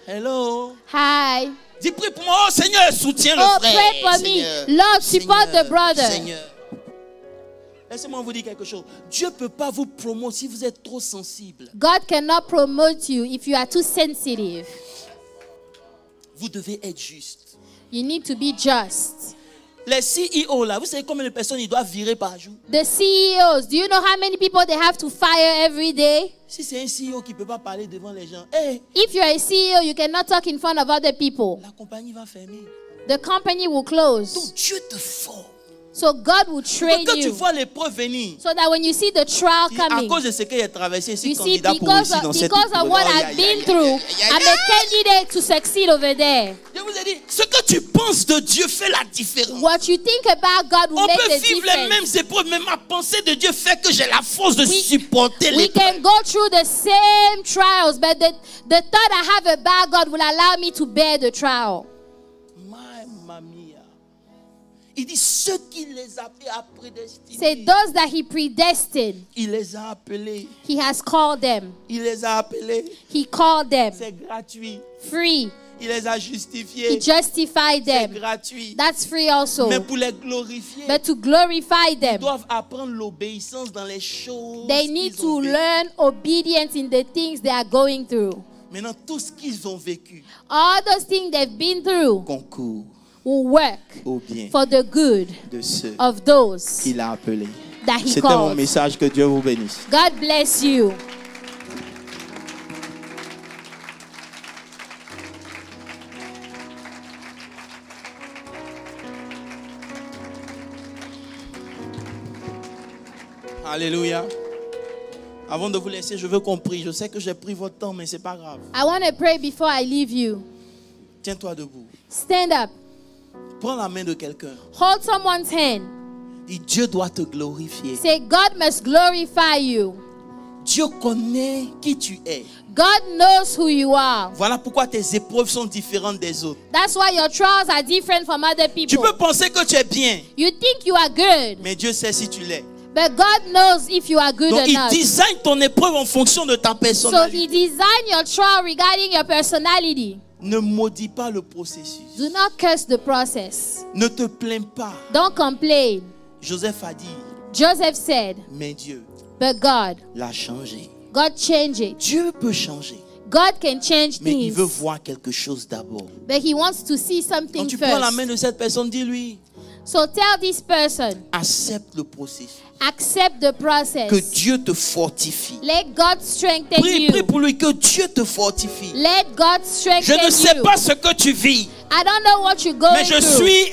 Hello. Hi. Dis prie pour moi. Oh Seigneur, soutiens le Oh, frère. pray for Seigneur, me. Lord, support Seigneur, the brother. Seigneur. Laissez-moi vous dire quelque chose. Dieu ne peut pas vous promouvoir si vous êtes trop sensible. God cannot promote you if you are too sensitive. Vous devez être juste. You need to be just. Les CEO là, vous savez combien de personnes ils doivent virer par jour? The CEOs, do you know how many people they have to fire every day? Si c'est un CEO qui ne peut pas parler devant les gens, hey, If you're a CEO, you cannot talk in front of other people. la compagnie va fermer. The company will close. Donc Dieu te forme. So God will train Quand tu you. vois l'épreuve venir, So that when you see the trial à coming, cause de ce qu'il a traversé, ici, you see, candidat pour because réussir dans cette of what I've been through, I'm a candidate to succeed over there. Je vous ai dit, ce que tu penses de Dieu fait la différence. What you think about God will On make peut the vivre les difference. mêmes épreuves, mais ma pensée de Dieu fait que j'ai la force de supporter We les. can go through the same trials, but the thought I have about God will allow me to bear the trial. Mamma mia. Il dit ceux qui les a prédestinés. Say those that he predestined, Il les a appelés. he has called them. Il les a appelés. He called them C'est gratuit. free. Il les a He justifiés. justified C'est them. gratuit. That's free also. Mais pour les glorifier, But to glorify ils them, doivent apprendre l'obéissance dans les choses. they need qu'ils ont to vécues. learn obedience in the things they are going through. Maintenant, tout ce qu'ils ont vécu All those things they've been through concourt will work au bien for the good de ceux of those qu'il a appelés. that he C'était mon called. message. Que Dieu vous bénisse. God bless you. Alléluia. Avant de vous laisser, je veux qu'on prie. Je sais que j'ai pris votre temps, mais c'est pas grave. I want to pray before I leave you. Tiens-toi debout. Stand up. Prends la main de quelqu'un. Hold someone's hand. Dis, Dieu doit te glorifier. Say, God must glorify you. Dieu connaît qui tu es. God knows who you are. Voilà pourquoi tes épreuves sont différentes des autres. That's why your trials are different from other Tu people. peux penser que tu es bien, You think you are good, mais Dieu sait si tu l'es. but God knows if you are good Donc or il not. design ton épreuve en fonction de ta So personnalité. he designed your trial regarding your personality. Ne maudis pas le processus. Do not curse the process. Ne te plains pas. Don't complain. Joseph a dit, Joseph said, mais Dieu but God, l'a changé. God changed it. Dieu peut changer, God can change mais il things, veut voir quelque chose d'abord. but he wants to see Quand something tu prends la main first. de cette personne, dis-lui, So tell this person, accepte le processus. accept the Que process. Dieu te fortifie. Let God strengthen Prie you. pour lui, que Dieu te fortifie. Let God Je strengthen ne sais you. pas ce que tu vis, I don't know what you're going mais je through. suis